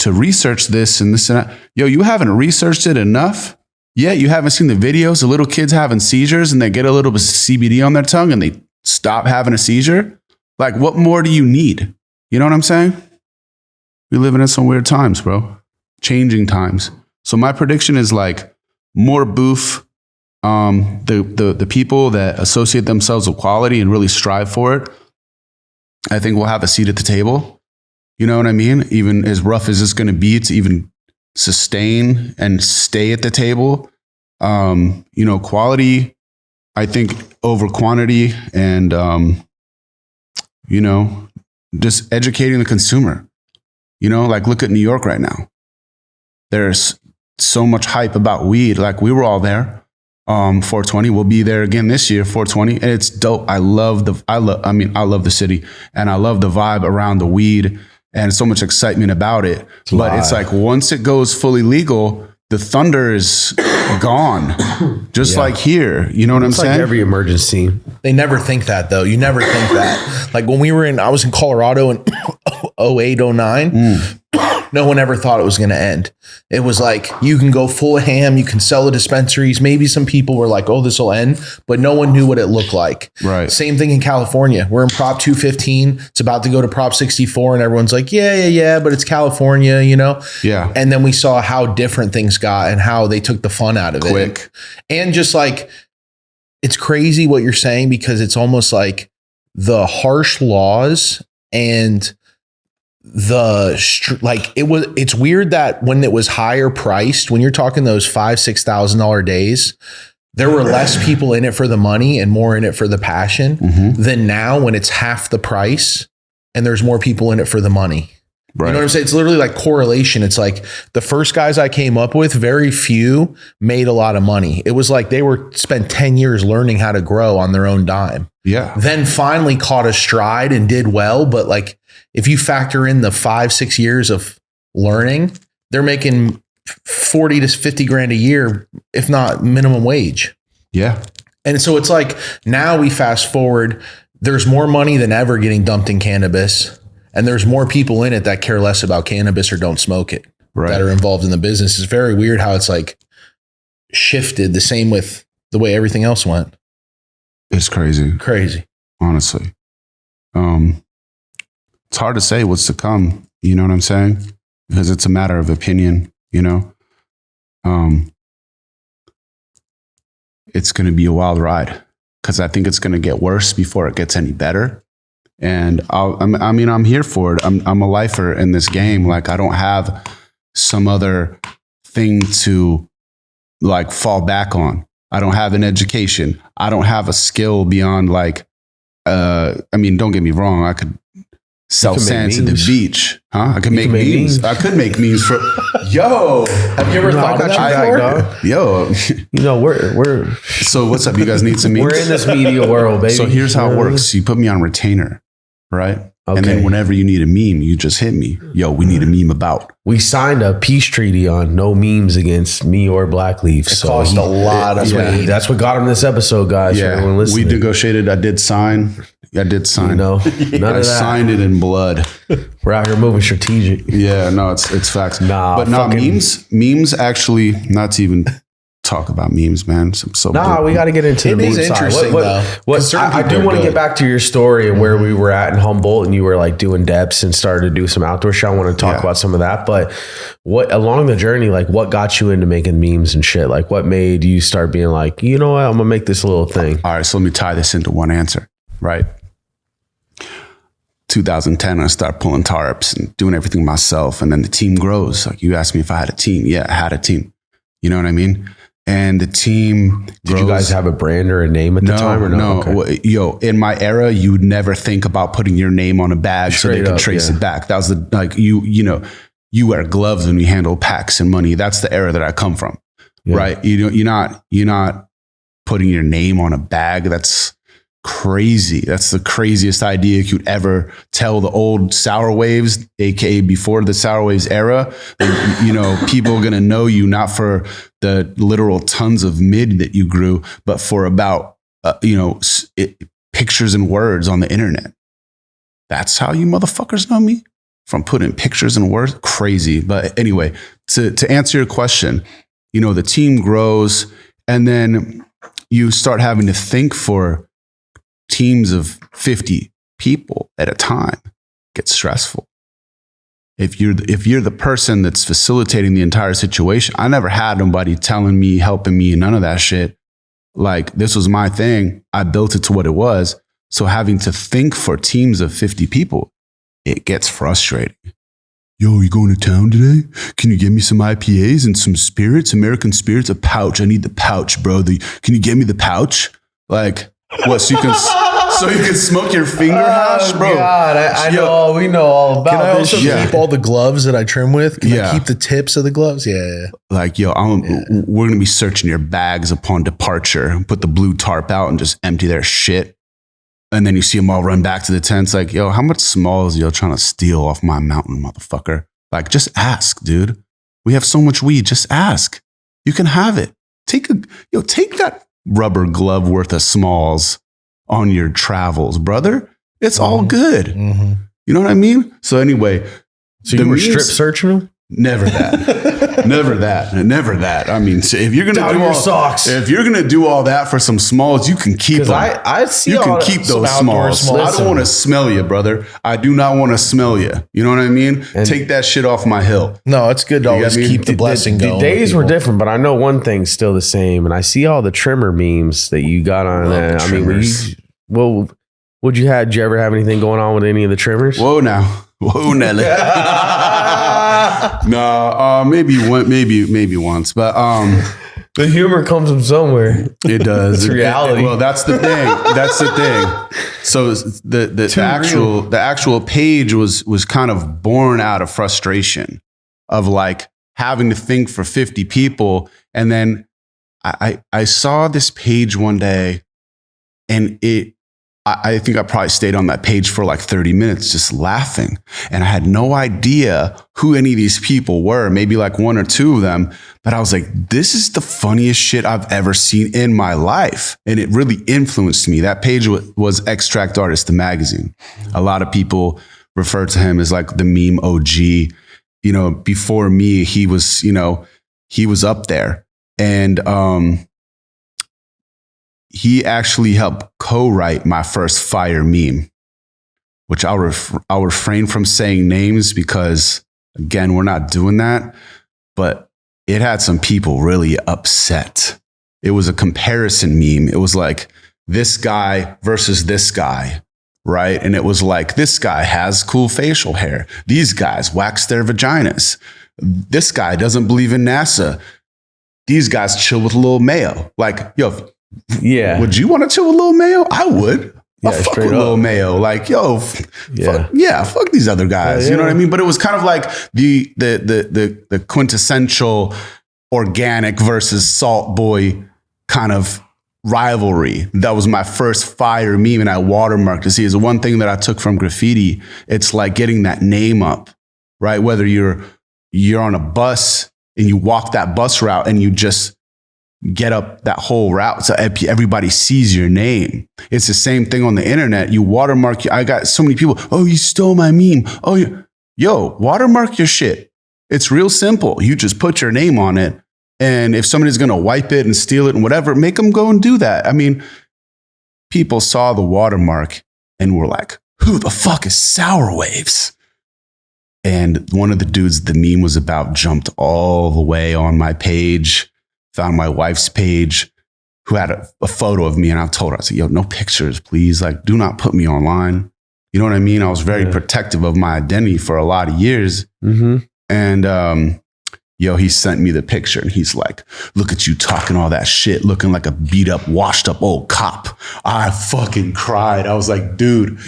research this and this and that. Yo, you haven't researched it enough yet. You haven't seen the videos of little kids having seizures and they get a little bit of CBD on their tongue and they stop having a seizure. Like, what more do you need? You know what I'm saying? We're living in some weird times, bro. Changing times. So my prediction is like more boof. The people that associate themselves with quality and really strive for it, I think will have a seat at the table. You know what I mean? Even as rough as it's going to be to even sustain and stay at the table. Quality, I think, over quantity and, just educating the consumer, like look at New York right now. There's so much hype about weed. Like we were all there, 420. We'll be there again this year, 420. And it's dope. I love the city and I love the vibe around the weed and so much excitement about it. But it's like, once it goes fully legal, the thunder is gone. Just like here. You know what I'm saying? Like every emergency. They never think that though. You never think that. Like when I was in Colorado in 08, 09, no one ever thought it was going to end. It was like, you can go full ham. You can sell the dispensaries. Maybe some people were like, oh, this will end, but no one knew what it looked like. Right. Same thing in California. We're in Prop 215. It's about to go to Prop 64 and everyone's like, yeah, but it's California, Yeah. And then we saw how different things got and how they took the fun out of it. Quick. And just like, it's crazy what you're saying because it's almost like the harsh laws and it's weird that when it was higher priced, when you're talking those $5,000-$6,000 days, there were less people in it for the money and more in it for the passion than now when it's half the price and there's more people in it for the money. Right. You know what I'm saying? It's literally like correlation. It's like the first guys I came up with, very few made a lot of money. It was like they spent 10 years learning how to grow on their own dime. Yeah. Then finally caught a stride and did well. But like, if you factor in the 5-6 years of learning, they're making 40 to 50 grand a year, if not minimum wage. Yeah. And so it's like, now we fast forward, there's more money than ever getting dumped in cannabis. And there's more people in it that care less about cannabis or don't smoke it, that are involved in the business. It's very weird how it's like shifted the same with the way everything else went. It's crazy. Honestly. It's hard to say what's to come. You know what I'm saying? Because it's a matter of opinion, It's going to be a wild ride because I think it's going to get worse before it gets any better. And I'm here for it. I'm a lifer in this game. Like I don't have some other thing to like fall back on. I don't have an education. I don't have a skill beyond like, I mean, don't get me wrong. I could sell sand to the beach. Huh? I could make memes. I could make memes for, yo. Have you ever thought about that? Yo. You know, we're. So what's up? You guys need some memes? We're in this media world, baby. So here's how it works. You put me on retainer, right? Okay. And then whenever you need a meme, you just hit me. Yo, we need a meme about. We signed a peace treaty on no memes against me or Black Leaf. It cost a lot of money. That's what got him this episode, guys. Yeah, we negotiated. I did sign. You know, none of that. Signed it in blood. We're out here moving strategic. Yeah, no, it's facts. But memes actually, not to even talk about memes, man. We got to get into the meme side. I do want to get back to your story and where we were at in Humboldt, and you were like doing depths and started to do some outdoor shit. I want to talk about some of that, but what along the journey, like what got you into making memes and shit? Like what made you start being like, you know what, I'm gonna make this little thing. All right, so let me tie this into one answer, right? 2010, I started pulling tarps and doing everything myself, and then the team grows. Like you asked me if I had a team. Yeah, I had a team. You know what I mean? And the team Did you guys have a brand or a name at the time or no? Okay. Yo, in my era, you would never think about putting your name on a bag so they could trace it back. That was you wear gloves when you handle packs and money. That's the era that I come from, right? You're not putting your name on a bag. That's crazy. That's the craziest idea you could ever tell the old Sour Waves, aka before the Sour Waves era. People are going to know you not for the literal tons of mid that you grew, but for about pictures and words on the internet. That's how you motherfuckers know me, from putting pictures and words. Crazy. But anyway, to answer your question, the team grows, and then you start having to think for teams of 50 people at a time. Gets stressful. If you're the person that's facilitating the entire situation, I never had nobody telling me, helping me, none of that shit. Like, this was my thing. I built it to what it was. So having to think for teams of 50 people, it gets frustrating. Yo, you going to town today? Can you get me some IPAs and some spirits, American spirits, a pouch? I need the pouch, bro. Can you get me the pouch? Like, what? So you can smoke your finger hash, bro. God, we know all about. Can I also keep all the gloves that I trim with? Can I keep the tips of the gloves? Yeah. Like, yo, we're gonna be searching your bags upon departure. Put the blue tarp out and just empty their shit. And then you see them all run back to the tents. Like, yo, how much small is yo trying to steal off my mountain, motherfucker? Like, just ask, dude. We have so much weed. Just ask. You can have it. Take that rubber glove worth of smalls on your travels, brother. It's all good. Mm-hmm. You know what I mean? So anyway. So you were strip searching them? Never that. Never that. I mean, so if you're gonna do all that for some smalls, you can keep them. I see you can keep those smalls. I don't want to smell you, brother. I do not want to smell you. You know what I mean? And take that shit off my hill. No, it's good to always keep the blessing going. The days were different, but I know one thing's still the same. And I see all the trimmer memes that you got on that. I mean, did you ever have anything going on with any of the trimmers? Whoa, Nelly. No, maybe once, but the humor comes from somewhere. It does. It's reality. Well, that's the thing. So the actual page was kind of born out of frustration of like having to think for 50 people, and then I saw this page one day, and I think I probably stayed on that page for like 30 minutes just laughing. And I had no idea who any of these people were, maybe like one or two of them. But I was like, this is the funniest shit I've ever seen in my life. And it really influenced me. That page was Extract Artist, the magazine. A lot of people refer to him as like the meme OG. Before me, he was up there. And he actually helped co-write my first fire meme, which I'll refrain from saying names because, again, we're not doing that. But it had some people really upset. It was a comparison meme. It was like this guy versus this guy, right? And it was like, this guy has cool facial hair. These guys wax their vaginas. This guy doesn't believe in NASA. These guys chill with Lil Mayo. Like, yo, would you want to chill with Lil Mayo? I would. I fuck with Lil Mayo. Like, yo, fuck these other guys. You know what I mean? But it was kind of like the quintessential organic versus Salt Boy kind of rivalry. That was my first fire meme, and I watermarked to see. Is the one thing that I took from graffiti. It's like getting that name up, right? Whether you're on a bus and you walk that bus route and you just get up that whole route so everybody sees your name. It's the same thing on the internet. You watermark. I got so many people. Oh, you stole my meme. Oh, yo, watermark your shit. It's real simple. You just put your name on it. And if somebody's going to wipe it and steal it and whatever, make them go and do that. I mean, people saw the watermark and were like, who the fuck is Sour Waves? And one of the dudes the meme was about jumped all the way on my page, found my wife's page, who had a photo of me. And I told her, I said, yo, no pictures, please. Like, do not put me online. You know what I mean? I was very protective of my identity for a lot of years. Mm-hmm. And he sent me the picture and he's like, look at you talking all that shit, looking like a beat up, washed up old cop. I fucking cried. I was like, dude,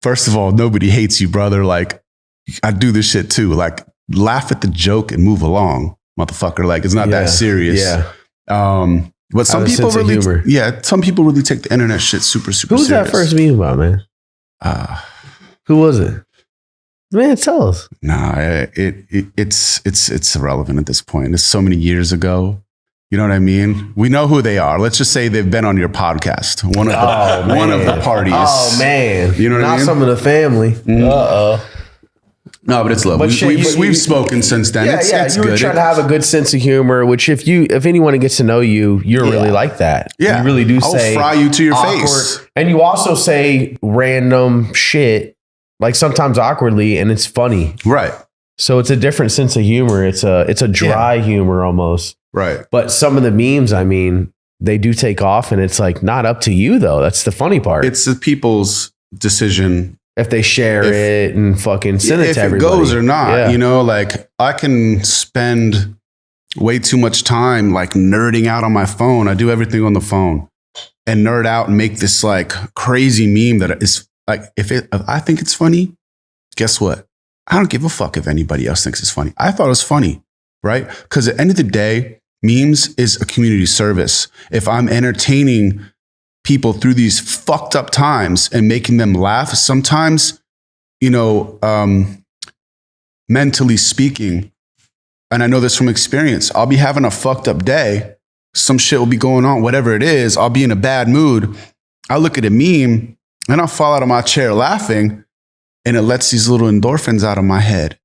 first of all, nobody hates you, brother. Like, I do this shit too. Like, laugh at the joke and move along, motherfucker. Like, it's not that serious. Yeah. But some people really, some people really take the internet shit super, super serious. Who was that first meme about, man? Who was it? Man, tell us. Nah, it's irrelevant at this point. It's so many years ago. You know what I mean? We know who they are. Let's just say they've been on your podcast. One of the parties. Oh man, you know what I mean? Not some of the family. No, but it's love. We've spoken since then. It's you were trying to have a good sense of humor, which if anyone gets to know you, you're really like that. Yeah, you really do. I'll fry you to your face, and you also say random shit. Like sometimes awkwardly, and it's funny. Right. So it's a different sense of humor. It's a dry humor almost. Right. But some of the memes, I mean, they do take off, and it's like not up to you though. That's the funny part. It's the people's decision if they share it and fucking send it to everybody. If it goes or not, you know, like I can spend way too much time like nerding out on my phone. I do everything on the phone and nerd out and make this like crazy meme that is like, if I think it's funny, guess what? I don't give a fuck if anybody else thinks it's funny. I thought it was funny, right? Because at the end of the day, memes is a community service. If I'm entertaining people through these fucked up times and making them laugh, sometimes, you know, mentally speaking, and I know this from experience, I'll be having a fucked up day. Some shit will be going on, whatever it is. I'll be in a bad mood. I look at a meme and I'll fall out of my chair laughing, and it lets these little endorphins out of my head.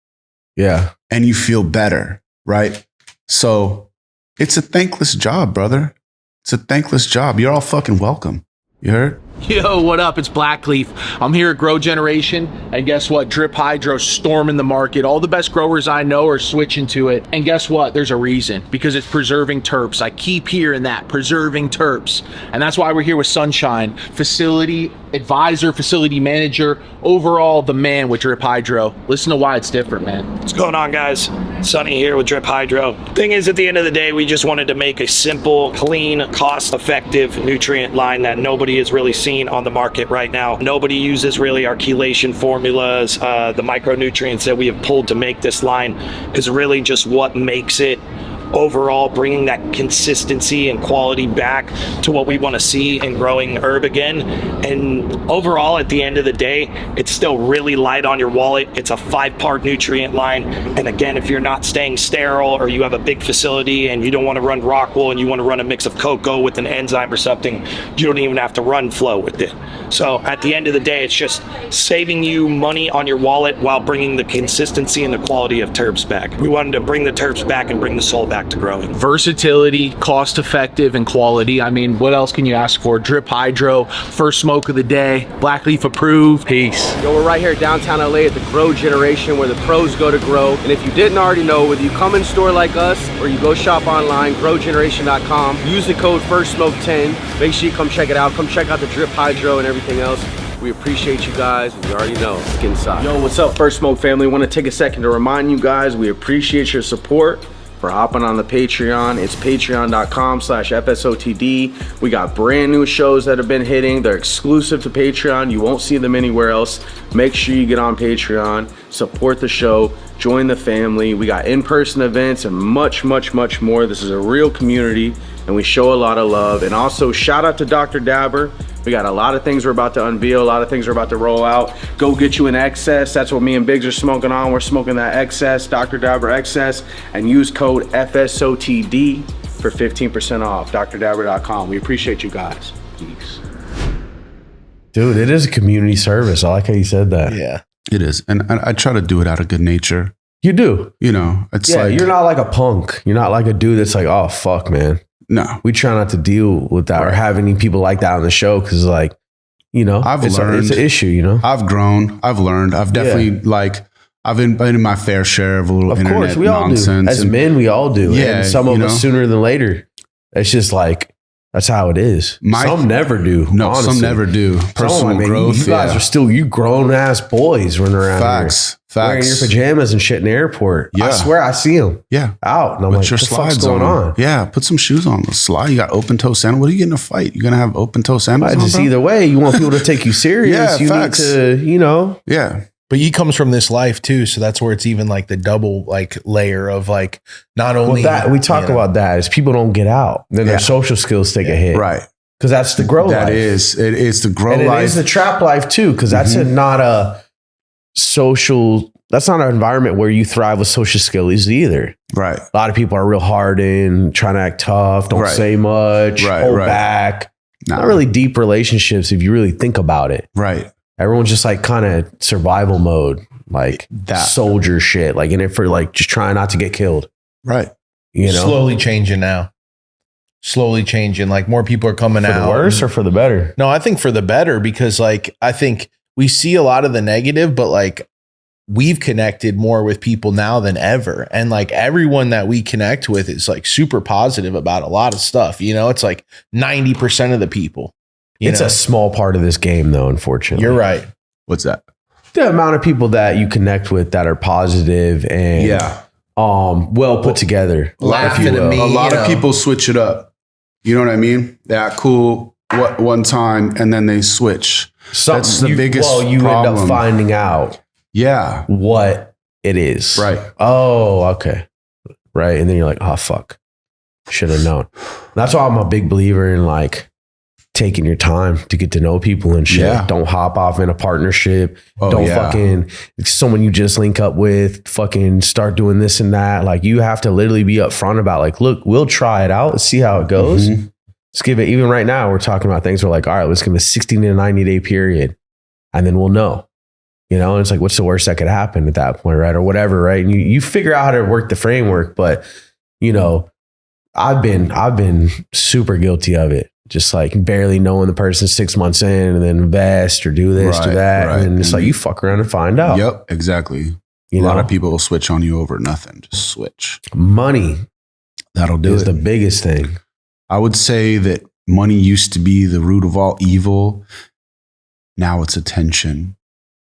Yeah. And you feel better, right? So it's a thankless job, brother. It's a thankless job. You're all fucking welcome. You heard? Yo, what up? It's Blackleaf. I'm here at Grow Generation, and guess what? Drip Hydro's storming the market. All the best growers I know are switching to it, and guess what? There's a reason, because it's preserving terps. I keep hearing that, preserving terps, and that's why we're here with Sunshine, facility advisor, facility manager, overall the man with Drip Hydro. Listen to why it's different, man. What's going on, guys? Sonny here with Drip Hydro. Thing is, at the end of the day, we just wanted to make a simple, clean, cost-effective nutrient line that nobody is really seen on the market right now. Nobody uses really our chelation formulas. The micronutrients that we have pulled to make this line is really just what makes it overall, bringing that consistency and quality back to what we want to see in growing herb again. And overall, at the end of the day, it's still really light on your wallet. It's a 5-part nutrient line. And again, if you're not staying sterile, or you have a big facility and you don't want to run rock wool and you want to run a mix of cocoa with an enzyme or something, you don't even have to run flow with it. So at the end of the day, it's just saving you money on your wallet while bringing the consistency and the quality of terps back. We wanted to bring the terps back and bring the soul back to growing. Versatility, cost effective, and quality. I mean, what else can you ask for? Drip Hydro, first smoke of the day, Blackleaf approved. Peace. Yo, we're right here downtown LA at the Grow Generation, where the pros go to grow. And if you didn't already know, whether you come in store like us or you go shop online, growgeneration.com, use the code FIRSTSMOKE10. Make sure you come check it out. Come check out the Drip Hydro and everything else. We appreciate you guys. You already know. Get inside. Yo, what's up, First Smoke family? Want to take a second to remind you guys we appreciate your support for hopping on the Patreon. It's patreon.com/fsotd. We got brand new shows that have been hitting. They're exclusive to Patreon. You won't see them anywhere else. Make sure you get on Patreon, support the show, join the family. We got in-person events and much, much, much more. This is a real community and we show a lot of love. And also shout out to Dr. Dabber. We got a lot of things we're about to unveil, a lot of things we're about to roll out. Go get you an excess. That's what me and Biggs are smoking on. We're smoking that excess, Dr. Dabber excess, and use code FSOTD for 15% off, drdabber.com. We appreciate you guys. Peace. Dude, it is a community service. I like how you said that. Yeah, it is. And I try to do it out of good nature. You do. You know, it's like, you're not like a punk. You're not like a dude that's like, oh, fuck, man. No, we try not to deal with that or have any people like that on the show because, like, you know, it's an issue. You know, I've grown, I've learned, I've definitely I've been in my fair share of a little internet we all nonsense. Do. As men, we all do. Yeah, and some of us sooner than later. It's just like that's how it is. Some never do. No, honestly. some never do. Personal growth. You guys are still grown ass boys running around. Facts. Wearing your pajamas and shit in the airport. Yeah. I swear I see them. Yeah. Out. And I'm like, what the fuck's going on? Yeah. Put some shoes on. The slide. You got open toe sandals. What are you getting in a fight? You're going to have open toe sandals on, just bro? Either way, you want people to take you serious. You need to, you know. Yeah. But he comes from this life too. So that's where it's even like the double like layer of like not only that we talk about that is people don't get out. Then their social skills take a hit. Right. Because that's the grow life. It's the grow and life. It is the trap life too. Because that's not a social. That's not an environment where you thrive with social skills either. Right. A lot of people are real hardened, trying to act tough, don't say much, hold back. Not really deep relationships if you really think about it. Right. Everyone's just like kind of survival mode, like that soldier shit, like in it for like just trying not to get killed. Right. You know, slowly changing now. Slowly changing. Like more people are coming out. For the worse or for the better? No, I think for the better because like I think we see a lot of the negative, but like we've connected more with people now than ever. And like everyone that we connect with is like super positive about a lot of stuff. You know, it's like 90% of the people. It's a small part of this game though, unfortunately. You're right. What's that? The amount of people that you connect with that are positive and well put together. Laughing at me. A lot of people switch it up. You know what I mean? They're cool one time and then they switch. That's the biggest problem. You end up finding out. Yeah. What it is. Right. Oh, okay. Right. And then you're like, oh, fuck. Should have known. That's why I'm a big believer in like taking your time to get to know people and shit. Yeah. Don't hop off in a partnership. Don't fucking someone you just link up with, fucking start doing this and that. Like you have to literally be upfront about like, look, we'll try it out. Let's see how it goes. Mm-hmm. Let's give it, even right now, we're talking about things. We're like, all right, let's give it a 60 to 90 day period. And then we'll know. You know, and it's like, what's the worst that could happen at that point, right? Or whatever, right? And you figure out how to work the framework, but you know, I've been super guilty of it. Just like barely knowing the person 6 months in and then invest or do this, do that. Right. And it's like, you fuck around and find out. Yep, exactly. A lot of people will switch on you over nothing. Just switch. Money. That'll do it. Is the biggest thing. I would say that money used to be the root of all evil. Now it's attention.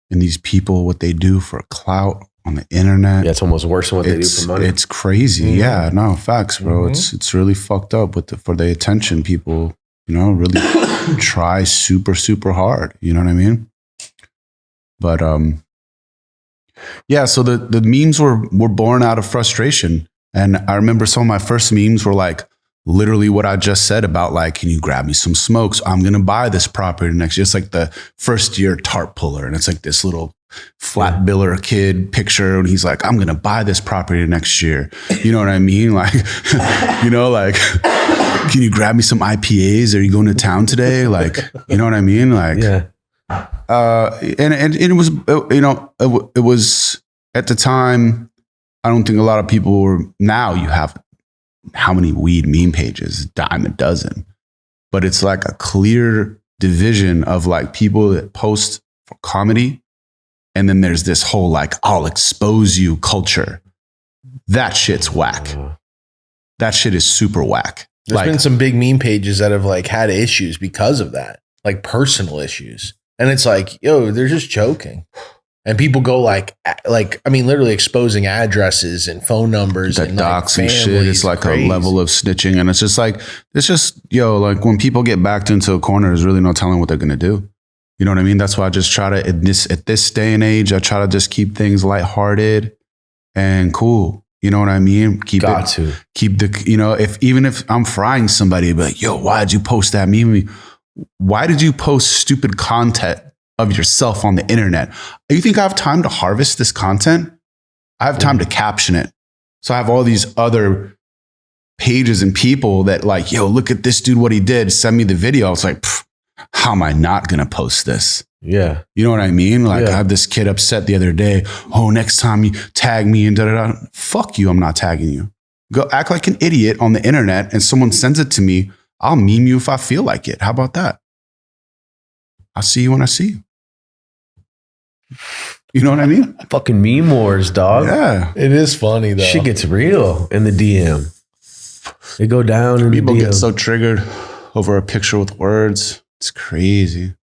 And these people, what they do for clout on the internet. Yeah, it's almost worse than what they do for money. It's crazy. Mm-hmm. Yeah, no, facts, bro. Mm-hmm. It's really fucked up for the attention. People, you know, really try super, super hard. You know what I mean? But yeah, so the memes were born out of frustration. And I remember some of my first memes were like, literally what I just said about like, can you grab me some smokes? I'm going to buy this property next year. It's like the first year tarp puller. And it's like this little flat biller kid picture. And he's like, I'm going to buy this property next year. You know what I mean? Like, you know, like, can you grab me some IPAs? Are you going to town today? Like, you know what I mean? Like, yeah. And it was, you know, it was at the time, I don't think a lot of people were, now you have how many weed meme pages? Dime a dozen. But it's like a clear division of like people that post for comedy. And then there's this whole like, I'll expose you culture. That shit's whack. That shit is super whack. There's been some big meme pages that have like had issues because of that, like personal issues. And it's like, yo, they're just joking. And people go like, I mean, literally exposing addresses and phone numbers that and docs like and shit. It's like crazy. a level of snitching. And it's just like, like when people get backed into a corner, there's really no telling what they're going to do. You know what I mean? That's why I just try to, at this day and age, I try to just keep things lighthearted and cool. You know what I mean? Keep the, even if I'm frying somebody, but like, yo, why'd you post that meme? Why did you post stupid content of yourself on the internet? You think I have time to harvest this content? I have time to caption it. So I have all these other pages and people that like, yo, look at this dude, what he did. Send me the video. I was like, how am I not going to post this? Yeah. You know what I mean? Like I had this kid upset the other day. Oh, next time you tag me and da-da-da. Fuck you. I'm not tagging you. Go act like an idiot on the internet and someone sends it to me. I'll meme you if I feel like it. How about that? I'll see you when I see you. You know what I mean? Fucking meme wars, dog. Yeah. It is funny though. Shit gets real in the DM. They go down in People the DM. get so triggered over a picture with words. It's crazy.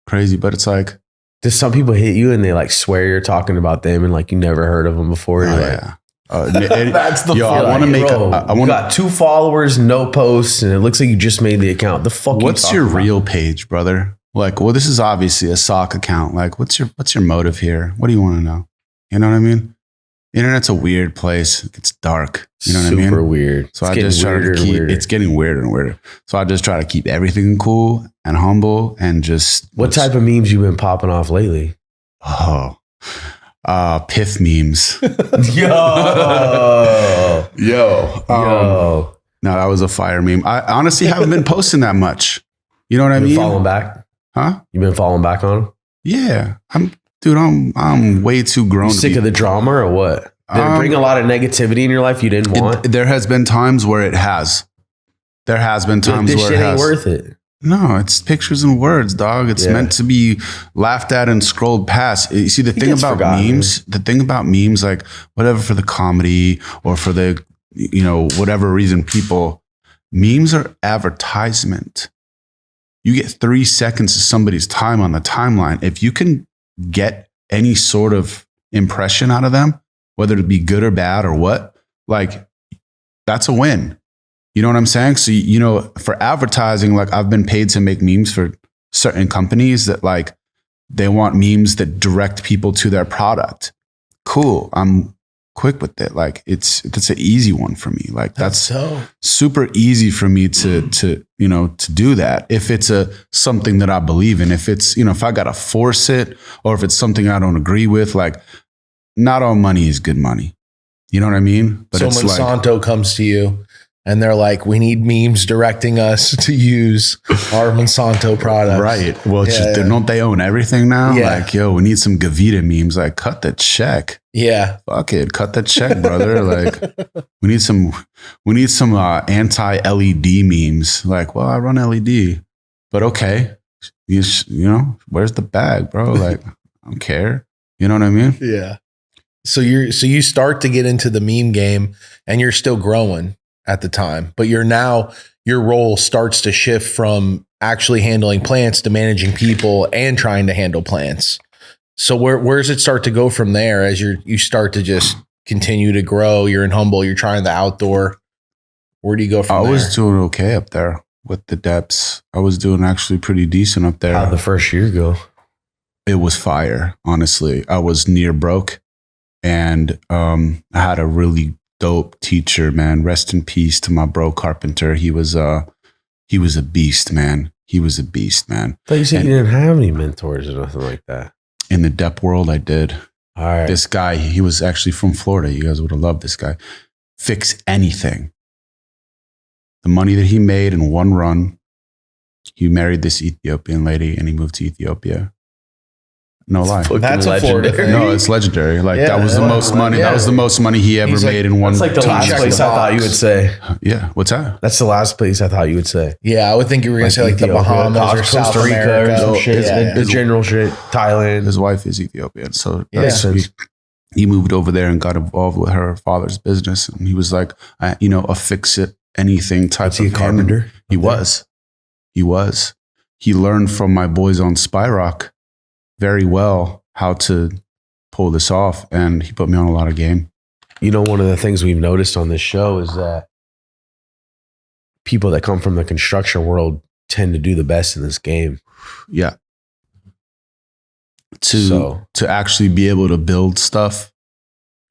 Crazy, but it's like, does some people hit you and they like swear you're talking about them and like you never heard of them before? You're that's the I want to make. You got 2 followers, no posts, and it looks like you just made the account. The fuck? What's your real page, brother? Like, well, this is obviously a sock account. Like, what's your motive here? What do you want to know? You know what I mean? Internet's a weird place. It's dark. You know what I mean? Super weird. So I just try to keep. It's getting weirder and weirder. So I just try to keep everything cool and humble and just. What type of memes you been popping off lately? Oh, piff memes. Yo. No, that was a fire meme. I honestly haven't been posting that much. You know what I mean? Following back? Huh? You been falling back on them? Yeah. I'm way too grown. You sick of the drama or what? Did it bring a lot of negativity in your life you didn't want? There has been times where it has. There has been times this where shit it has. ain't worth it. No, it's pictures and words, dog. It's meant to be laughed at and scrolled past. You see, the thing about memes, like whatever for the comedy or for the, whatever reason, memes are advertisement. You get 3 seconds of somebody's time on the timeline. If you can get any sort of impression out of them, whether it be good or bad or what, like that's a win. You know what I'm saying? So, for advertising, like I've been paid to make memes for certain companies that like, they want memes that direct people to their product. Cool. I'm quick with it. Like that's an easy one for me. Like that's so super easy for me to do that. If it's something that I believe in, if it's, if I got to force it or if it's something I don't agree with, like not all money is good money. You know what I mean? But so Monsanto comes to you and they're like, we need memes directing us to use our Monsanto product. Right. Well, don't they own everything now? Yeah. Like, yo, we need some Gavita memes. Like, cut the check. Yeah. Fuck it. Cut the check, brother. Like, we need some anti-LED memes. Like, well, I run LED, but okay. Where's the bag, bro? Like, I don't care. You know what I mean? Yeah. So you start to get into the meme game and you're still growing at the time, but your role starts to shift from actually handling plants to managing people and trying to handle plants. So where does it start to go from there as you start to just continue to grow? You're in Humble, you're trying the outdoor. Where do you go from there? I was doing okay up there with the depths. I was doing actually pretty decent up there. How'd the first year go? It was fire. Honestly, I was near broke and I had a really dope teacher, man. Rest in peace to my bro Carpenter. He was a beast, man. He was a beast, man. But you said you didn't have any mentors or nothing like that. In the dep world, I did. All right. This guy, he was actually from Florida. You guys would have loved this guy. Fix anything. The money that he made in one run, he married this Ethiopian lady and he moved to Ethiopia. No lie. That's a Florida thing. No, it's legendary. Like that was the most money. That was the most money he ever made in one. That's like the last place I thought you would say. Yeah. What's that? That's the last place I thought you would say. Yeah, I would think you were going to say like the Bahamas or South America or some shit. The general shit. Thailand. His wife is Ethiopian, so he moved over there and got involved with her father's business, and he was like, a fix it anything type of carpenter. He was. he learned from my boys on Spyrock very well how to pull this off, and he put me on a lot of game. You know, one of the things we've noticed on this show is that people that come from the construction world tend to do the best in this game. Yeah. To actually be able to build stuff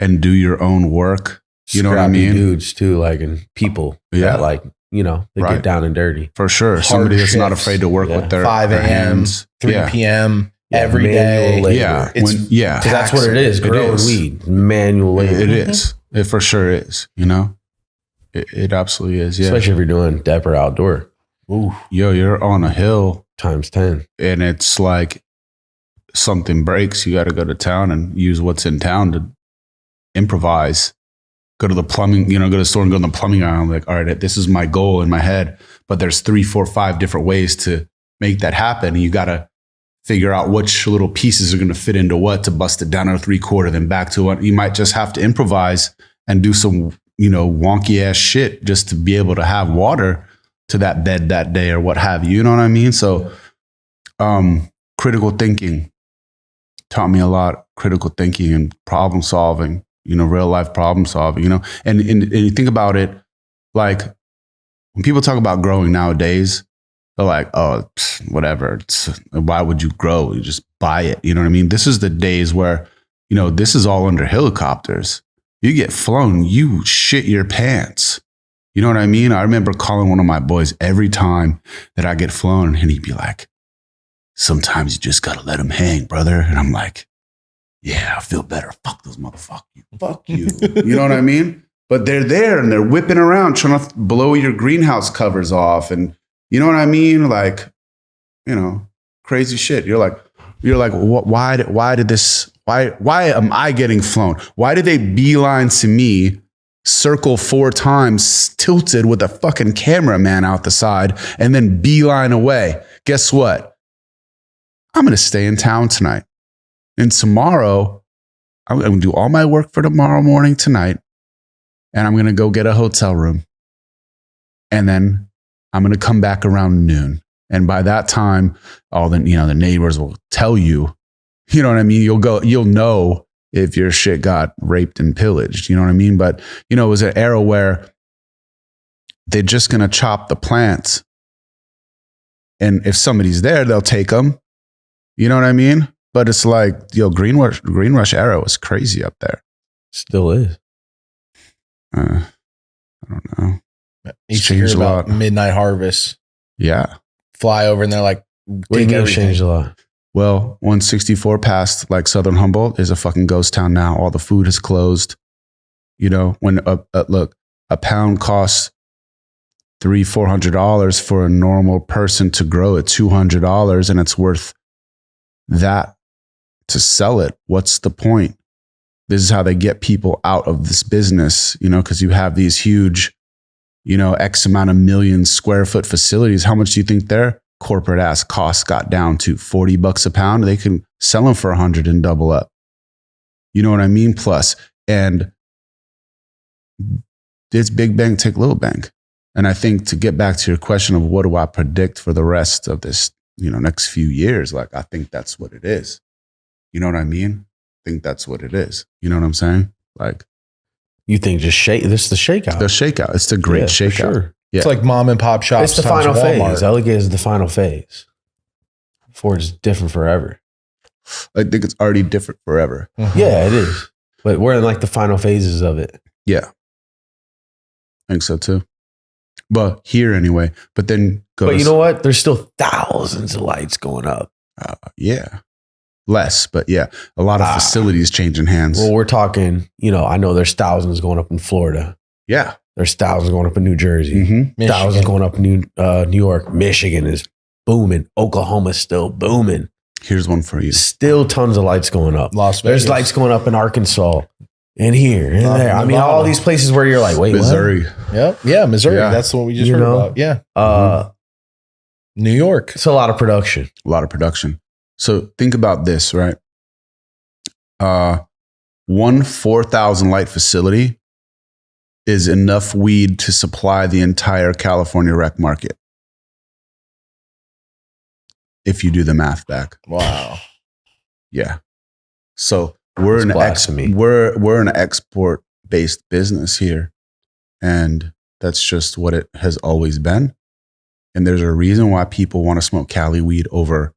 and do your own work. You know what I mean? Dudes too, like, and people that, like, you know, they get down and dirty. For sure. Somebody that's not afraid to work with their 5 a.m., hands. 3 p.m. every day. Yeah. Because that's what it is. Growing weed. Manual labor. It is. It for sure is. You know? It absolutely is. Yeah. Especially if you're doing dapper outdoor. Ooh. Yo, you're on a hill. Times 10. And it's like something breaks. You got to go to town and use what's in town to improvise. Go to the plumbing, go to the store and go in the plumbing aisle. I'm like, all right, this is my goal in my head. But there's 3, 4, 5 different ways to make that happen. And you got to figure out which little pieces are going to fit into what to bust it down to a 3/4, then back to what. You might just have to improvise and do some, wonky ass shit just to be able to have water to that bed that day or what have you. You know what I mean? So, critical thinking taught me a lot. Critical thinking and problem solving. Real life problem solving, and you think about it, like when people talk about growing nowadays, they're like, oh, whatever. Why would you grow? You just buy it. You know what I mean? This is the days where, this is all under helicopters. You get flown, you shit your pants. You know what I mean? I remember calling one of my boys every time that I get flown, and he'd be like, sometimes you just got to let them hang, brother. And I'm like, yeah, I feel better. Fuck those motherfuckers. Fuck you. You know what I mean? But they're there and they're whipping around trying to blow your greenhouse covers off. And you know what I mean? Like, crazy shit. You're like, why am I getting flown? Why did they beeline to me, circle 4 times, tilted with a fucking cameraman out the side, and then beeline away? Guess what? I'm going to stay in town tonight. And tomorrow, I'm going to do all my work for tomorrow morning tonight. And I'm going to go get a hotel room. And then I'm going to come back around noon. And by that time, all the neighbors will tell you, you know what I mean? You'll know if your shit got raped and pillaged. You know what I mean? But, it was an era where they're just going to chop the plants. And if somebody's there, they'll take them. You know what I mean? But it's like, Green Rush era was crazy up there. Still is. I don't know. You should hear about midnight harvest. Yeah. Fly over and they're like, changed a lot. Well, 164 past like Southern Humboldt is a fucking ghost town now. All the food is closed. When a pound costs $300-$400 for a normal person to grow at $200, and it's worth that to sell it. What's the point? This is how they get people out of this business, because you have these huge, X amount of million square foot facilities. How much do you think their corporate ass costs got down to? $40 a pound? They can sell them for 100 and double up. You know what I mean? Plus, and it's big bang, take little bang. And I think to get back to your question of what do I predict for the rest of this, next few years, like, I think that's what it is. You know what I mean? I think that's what it is. You know what I'm saying? Like, you think just this is the shakeout. The shakeout. It's the great shakeout. Sure. Yeah. It's like mom and pop shops. It's the final phase. I look at it as the final phase. Before it's different forever. I think it's already different forever. Mm-hmm. Yeah, it is. But we're in like the final phases of it. Yeah. I think so too. But here anyway. But then goes. But you know what? There's still thousands of lights going up. Yeah. Less, but yeah, a lot of facilities changing hands. Well, we're talking, I know there's thousands going up in Florida. Yeah. There's thousands going up in New Jersey. Mm-hmm. Thousands going up in New York. Michigan is booming. Oklahoma's still booming. Here's one for you. Still tons of lights going up. Las Vegas. There's lights going up in Arkansas and here and there. I mean, all these places where you're like, wait, Missouri. what? Yep. Yeah, Missouri. Yeah. That's what we just heard about. Yeah. New York. It's a lot of production. A lot of production. So think about this, right? One 4,000 light facility is enough weed to supply the entire California rec market. if you do the math back. Wow. Yeah. So we're an export based business here. And that's just what it has always been. And there's a reason why people want to smoke Cali weed over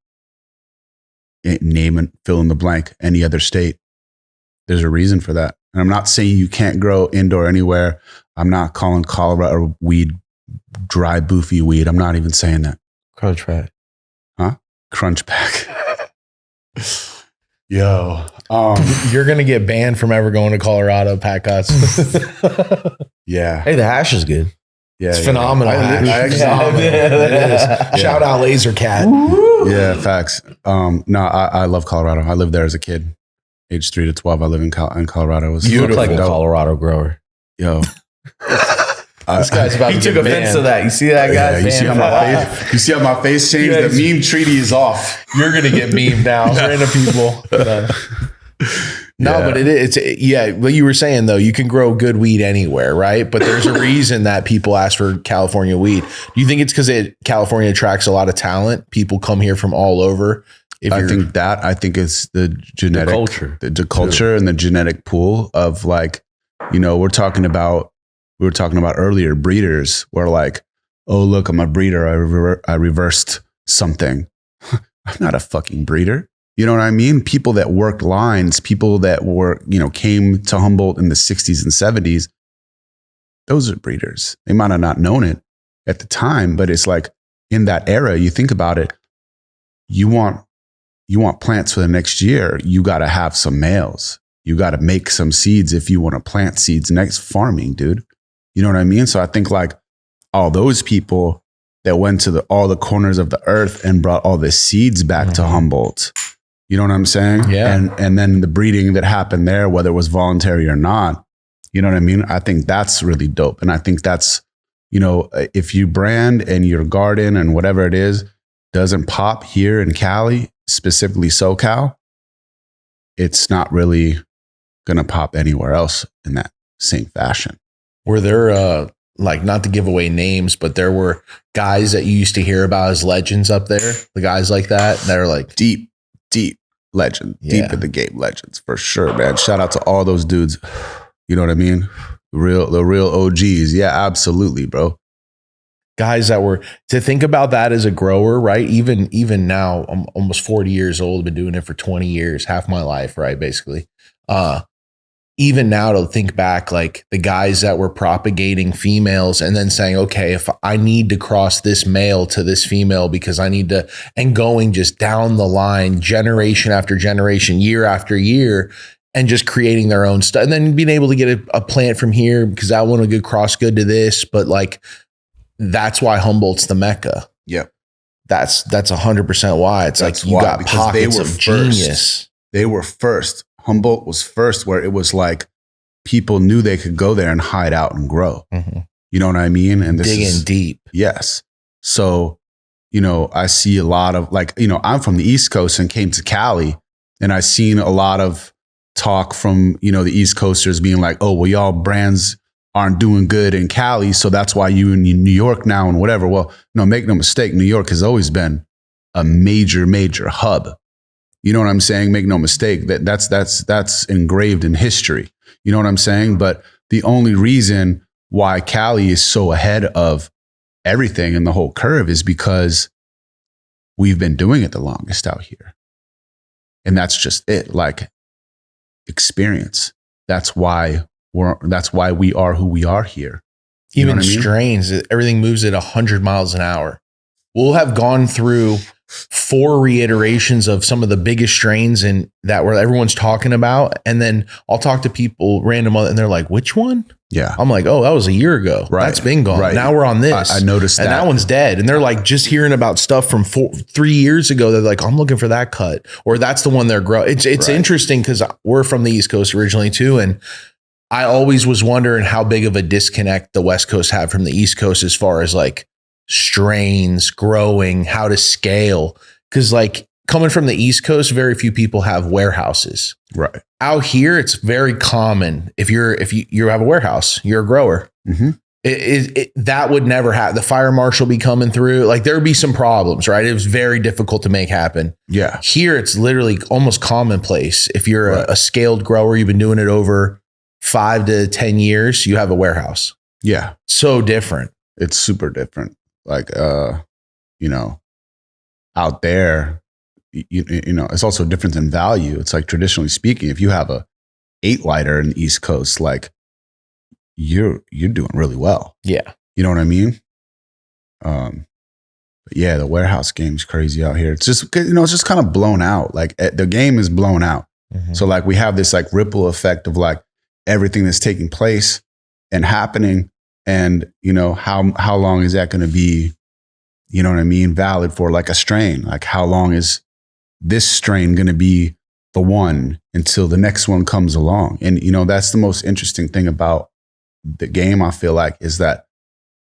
name and fill in the blank any other state. There's a reason for that. And I'm not saying you can't grow indoor anywhere. I'm not calling Colorado weed dry, boofy weed. I'm not even saying that. Crunch pack. Huh? Crunch pack. Yo. You're going to get banned from ever going to Colorado, Pat Cutts. Yeah. Hey, the hash is good. Yeah, It's phenomenal. Shout out Laser Cat. Yeah, facts. No, I love Colorado. I lived there as a kid. Age 3 to 12, I live in Colorado. It was You look like a Colorado grower. Yo. This guy's about He to took get offense banned. to that. You see that, guy? Yeah, you see how my face changed? Yeah, The meme treaty is off. You're going to get memed now. Random people. No, but it's what you were saying though, you can grow good weed anywhere, right? But there's a reason that people ask for California weed. Do you think it's because California attracts a lot of talent? People come here from all over. I think it's the genetic the culture and the genetic pool of like, we were talking about earlier, breeders were like, oh, look, I'm a breeder. I reversed something. I'm not a fucking breeder. You know what I mean? People that worked lines, people that were, came to Humboldt in the 60s and 70s, those are breeders. They might have not known it at the time, but it's like in that era, you think about it, you want plants for the next year, you got to have some males. You got to make some seeds if you want to plant seeds next farming, dude. You know what I mean? So I think like all those people that went to all the corners of the earth and brought all the seeds back to Humboldt. You know what I'm saying? Yeah. And then the breeding that happened there, whether it was voluntary or not, you know what I mean? I think that's really dope. And I think that's, if you brand and your garden and whatever it is doesn't pop here in Cali, specifically SoCal, it's not really going to pop anywhere else in that same fashion. Were there, not to give away names, but there were guys that you used to hear about as legends up there, the guys like that are like deep legend, deep in the game legends for sure, man. Shout out to all those dudes. You know what I mean? The real OGs. Yeah, absolutely, bro. Guys that were, to think about that as a grower, right? Even now, I'm almost 40 years old. I've been doing it for 20 years, half my life, right? Basically. Even now to think back, like the guys that were propagating females and then saying, okay, if I need to cross this male to this female because I need to, and going just down the line, generation after generation, year after year, and just creating their own stuff. And then being able to get a plant from here because I want a good cross good to this. But like, that's why Humboldt's the Mecca. Yep. That's 100% why. It's that's like you got pockets of genius. They were first. Humboldt was first, where it was like people knew they could go there and hide out and grow. Mm-hmm. You know what I mean? And dig in deep. Yes. So, I see a lot of I'm from the East Coast and came to Cali, and I seen a lot of talk from, the East Coasters being like, oh, well, y'all brands aren't doing good in Cali, so that's why you in New York now and whatever. Well, no, make no mistake, New York has always been a major hub. You know what I'm saying? Make no mistake, that's engraved in history. You know what I'm saying? But the only reason why Cali is so ahead of everything in the whole curve is because we've been doing it the longest out here. And that's just it, like experience. That's why we are who we are here. You Even strains, everything moves at 100 miles an hour. We'll have gone through 4 reiterations of some of the biggest strains that everyone's talking about. And then I'll talk to people random and they're like, which one? Yeah. I'm like, oh, that was a year ago. Right. That's been gone. Right. Now we're on this. I noticed that. And that one's dead. And they're like, just hearing about stuff from 3 years ago. They're like, I'm looking for that cut, or that's the one they're growing. It's right. Interesting because we're from the East Coast originally too. And I always was wondering how big of a disconnect the West Coast had from the East Coast as far as like strains, growing, how to scale. Because like coming from the East Coast, very few people have warehouses. Right. Out here, it's very common. If you have a warehouse, you're a grower. Mm-hmm. That would never happen. The fire marshal be coming through. Like there would be some problems, right? It was very difficult to make happen. Yeah. Here, it's literally almost commonplace. If you're a scaled grower, you've been doing it over 5 to 10 years, you have a warehouse. Yeah. So different. It's super different. Like, out there, it's also different in value. It's like traditionally speaking, if you have a 8 lighter in the East Coast, like you're doing really well. Yeah. You know what I mean? But yeah, the warehouse game's crazy out here. It's just, it's just kind of blown out. Like the game is blown out. Mm-hmm. So like we have this like ripple effect of like everything that's taking place and happening. And, how long is that going to be, valid for like a strain? Like how long is this strain going to be the one until the next one comes along? And, that's the most interesting thing about the game, I feel like, is that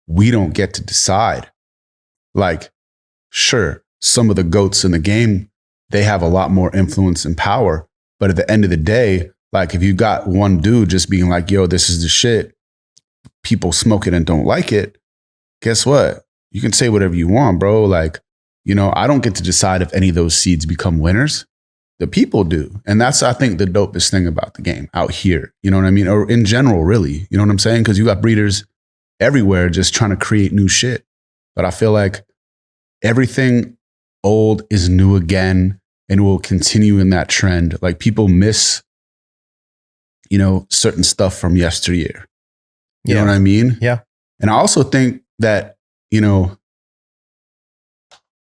we don't get to decide. Like, sure, some of the GOATs in the game, they have a lot more influence and power. But at the end of the day, like if you got one dude just being like, yo, this is the shit, people smoke it and don't like it, guess what? You can say whatever you want, bro. Like, I don't get to decide if any of those seeds become winners. The people do. And that's, I think, the dopest thing about the game out here. You know what I mean? Or in general, really. You know what I'm saying? Because you got breeders everywhere just trying to create new shit. But I feel like everything old is new again and will continue in that trend. Like people miss, certain stuff from yesteryear. You know what I mean? Yeah. And I also think that,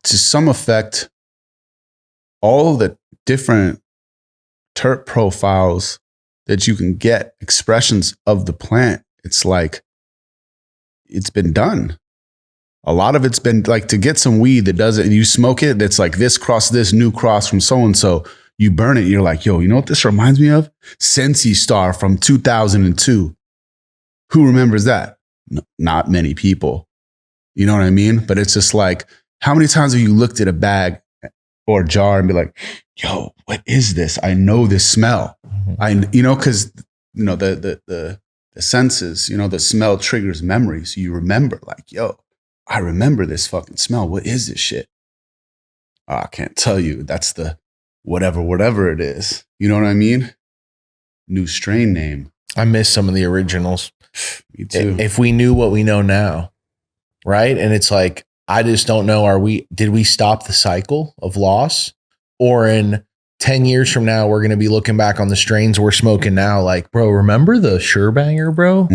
to some effect, all the different terp profiles that you can get, expressions of the plant, it's like, it's been done. A lot of it's been like to get some weed that does it and you smoke it, that's like this cross, this new cross from so-and-so, you burn it, you're like, yo, you know what this reminds me of? Sensi Star from 2002. Who remembers that? Not many people. You know what I mean? But it's just like, how many times have you looked at a bag or a jar and be like, yo, what is this? I know this smell. Because, the senses, the smell triggers memory. So you remember like, yo, I remember this fucking smell. What is this shit? Oh, I can't tell you. That's the whatever it is. You know what I mean? New strain name. I miss some of the originals. Me too. If we knew what we know now, right? And it's like, I just don't know. Did we stop the cycle of loss? Or in 10 years from now, we're going to be looking back on the strains we're smoking now. Like, bro, remember the Surebanger, bro?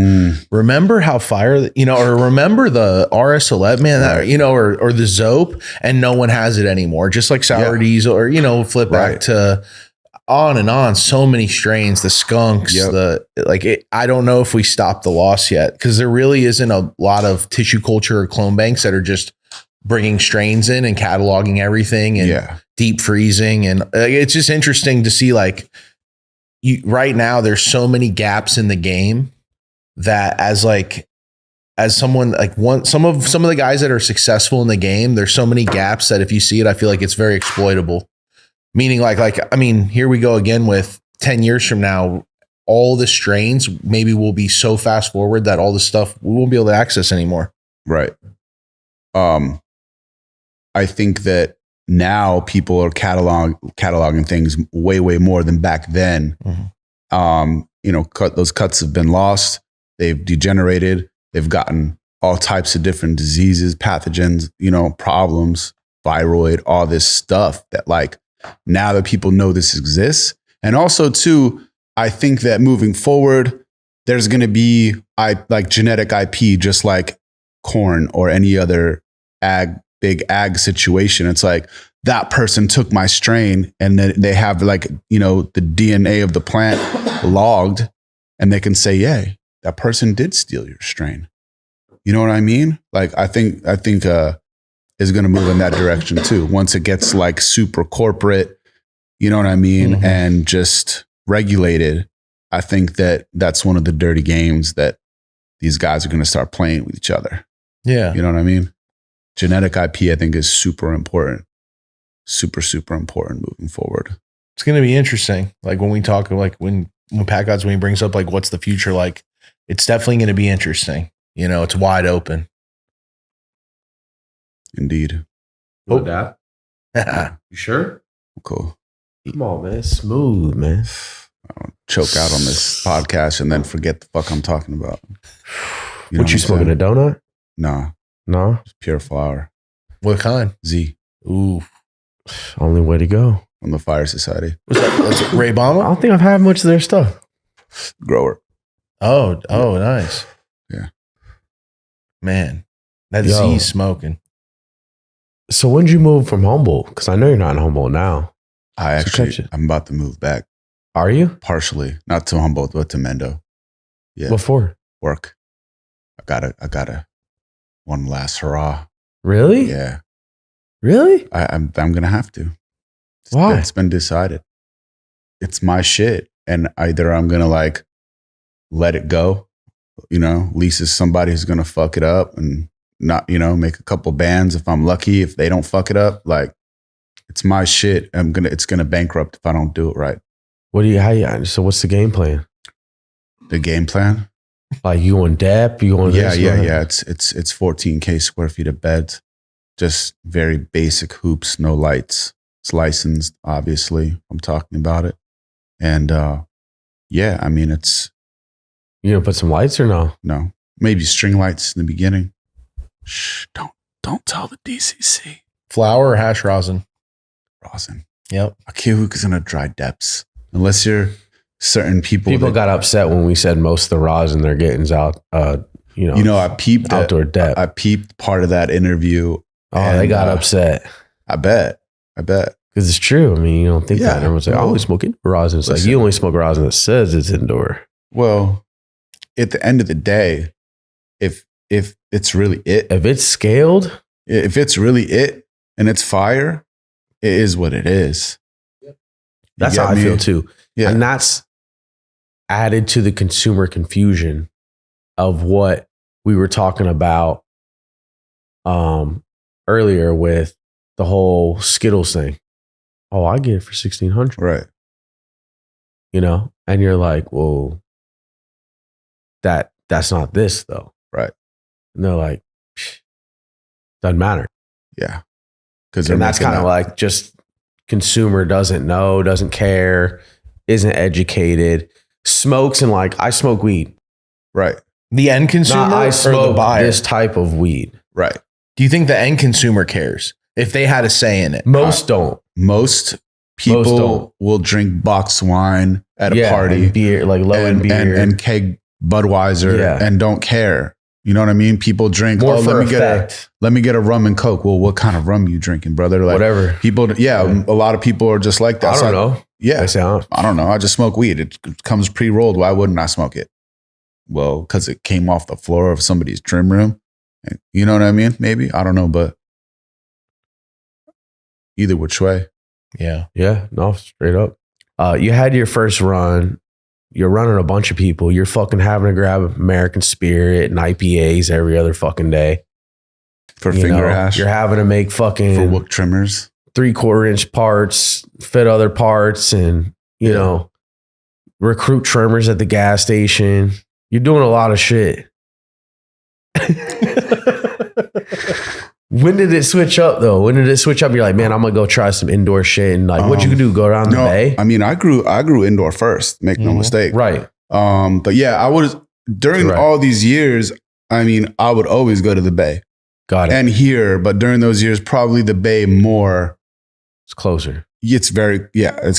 Remember how fire, or remember the RS11, man, or the Zope, and no one has it anymore. Just like Sour Diesel, or, flip back to on and on. So many strains, the skunks, I don't know if we stopped the loss yet, because there really isn't a lot of tissue culture or clone banks that are just bringing strains in and cataloging everything and deep freezing. And it's just interesting to see, like, right now there's so many gaps in the game that as someone like some of the guys that are successful in the game, there's so many gaps that if you see it, I feel like it's very exploitable. Meaning here we go again with 10 years from now, all the strains maybe will be so fast forward that all the stuff we won't be able to access anymore. Right. I think that now people are cataloging things way, way more than back then. Mm-hmm. Those cuts have been lost. They've degenerated. They've gotten all types of different diseases, pathogens, problems, thyroid, all this stuff that like, now that people know this exists. And also too, I think that moving forward, there's going to be genetic IP, just like corn or any other big ag situation. It's like that person took my strain and then they have the DNA of the plant logged and they can say, yeah, that person did steal your strain. You know what I mean? Like, I think is going to move in that direction too. Once it gets like super corporate, you know what I mean? Mm-hmm. And just regulated. I think that that's one of the dirty games that these guys are going to start playing with each other. Yeah. You know what I mean? Genetic IP, I think, is super important. Super, super important moving forward. It's going to be interesting. Like when we talk, like when Pat Gods, when he brings up like, what's the future like, it's definitely going to be interesting. You know, it's wide open. Indeed. Oh, that. You sure? Cool. Come on, man. Smooth, man. I'll choke out on this podcast and then forget the fuck I'm talking about. What you smoking, a donut? No. No? It's pure flower. What kind? Z. Ooh. Only way to go. From the Fire Society. That's Ray I Bama? don't think I've had much of their stuff. Grower. Oh, nice. Yeah. Man, that Yo. Z's smoking. So when did you move from Humboldt? Because I know you're not in Humboldt now. I'm about to move back. Are you? Partially. Not to Humboldt, but to Mendo. Yeah. Before? Work. I gotta one last hurrah. Really? Yeah. Really? I'm gonna have to. Why? It's been decided. It's my shit. And either I'm gonna like let it go, you know, leases somebody who's gonna fuck it up and not, you know, make a couple bands if I'm lucky. If they don't fuck it up, like it's my shit. It's gonna bankrupt if I don't do it right. So what's the game plan? The game plan? Like you on depth? You on Yeah. It's 14K square feet of beds. Just very basic hoops, no lights. It's licensed, obviously. I'm talking about it. And yeah, I mean it's You gonna put some lights or no? no. Maybe string lights in the beginning. Shh, don't tell the DCC. Flour or hash rosin? Rosin. Yep. A Kiwuk is gonna dry depths. Unless you're certain people. People got upset when we said most of the rosin they're getting's out. I peeped outdoor depth. I peeped part of that interview. Oh, they got upset. I bet. Because it's true. I mean, you don't think that. Everyone's like, I only smoke indoor rosin. It's like, you only smoke rosin that says it's indoor. Well, at the end of the day, if it's really it. If it's scaled. If it's really it and it's fire, it is what it is. That's how I feel too. Yeah. And that's added to the consumer confusion of what we were talking about earlier with the whole Skittles thing. Oh, I get it for $1,600. Right. You know? And you're like, well, that's not this though. Right. And they're like, doesn't matter. Yeah. And that's kind of like just consumer doesn't know, doesn't care, isn't educated, smokes and like, I smoke weed. Right. The end consumer I or smoke the buyer? this type of weed. Right. Do you think the end consumer cares if they had a say in it? Most don't. Most people will drink box wine at a party. And beer, like low end beer. And keg Budweiser and don't care. You know what I mean? People drink, more let me get a rum and Coke. Well, what kind of rum you drinking, brother? Like, whatever. People, a lot of people are just like that. I don't know. Yeah. I don't know. I just smoke weed. It comes pre-rolled. Why wouldn't I smoke it? Well, because it came off the floor of somebody's trim room. You know what I mean? Maybe. I don't know, but either which way. Yeah. Yeah. No, straight up. You had your first run. You're running a bunch of people. You're fucking having to grab American Spirit and IPAs every other fucking day. For finger hash. You're having to make fucking for wook trimmers, 3/4 inch parts, fit other parts, and you know, recruit trimmers at the gas station. You're doing a lot of shit. When did it switch up though? When did it switch up? You're like, man, I'm gonna go try some indoor shit. And like, what you could do? Go around the bay? I mean, I grew indoor first. Make no mistake. Right. But yeah, I was during all these years. I mean, I would always go to the bay. Got it. And here, but during those years, probably the bay more. It's closer. It's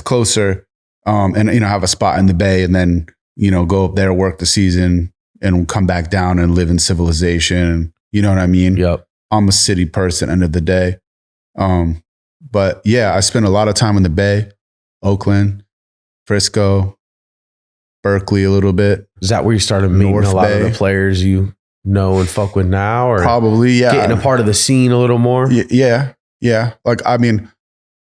closer. And you know, have a spot in the bay, and then you know, go up there, work the season, and come back down and live in civilization. You know what I mean? Yep. I'm a city person end of the day. But yeah, I spent a lot of time in the Bay, Oakland, Frisco, Berkeley a little bit. Is that where you started meeting North a lot Bay. of the players you know and fuck with now? Or probably, yeah. Getting a part of the scene a little more? Yeah. Like, I mean,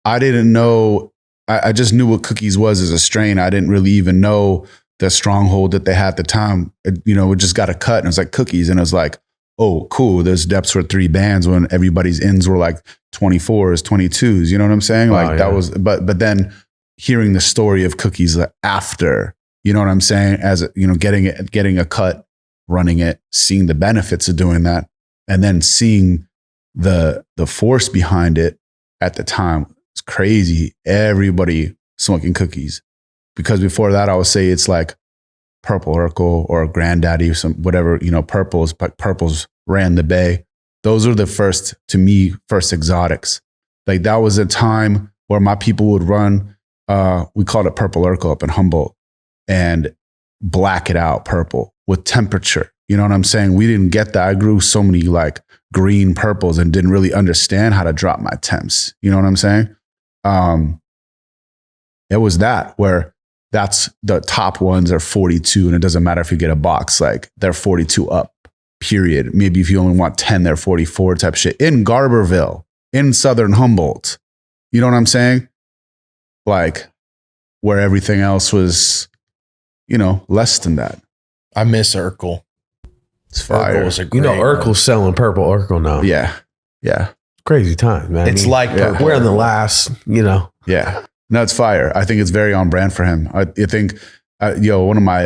I didn't know, I just knew what Cookies was as a strain. I didn't really even know the stronghold that they had at the time. It just got a cut and it was like Cookies. And it was like, oh, cool. There's depths for 3 bands when everybody's ins were like 24s, 22s. You know what I'm saying? Like that was, but then hearing the story of Cookies after, you know what I'm saying? As you know, getting a cut running it, seeing the benefits of doing that, and then seeing the force behind it at the time. It's crazy. Everybody smoking cookies. Because before that, I would say it's like Purple Urkel or Granddaddy or some whatever, Purples ran the bay. Those are the first exotics. Like that was a time where my people would run, we called it Purple Urkel up in Humboldt, and black it out purple with temperature. You know what I'm saying? We didn't get that. I grew so many like green purples and didn't really understand how to drop my temps. You know what I'm saying? It was that where that's the top ones are 42, and it doesn't matter if you get a box, like they're 42 up, period. Maybe if you only want 10, they're 44 type shit in Garberville, in Southern Humboldt. You know what I'm saying? Like where everything else was, less than that. I miss Urkel. It's fire. Urkel's selling Purple Urkel now. Yeah. Yeah. Crazy time, man. It's like Purple we're in the last, Yeah. No, it's fire. I think it's very on brand for him. I think, one of my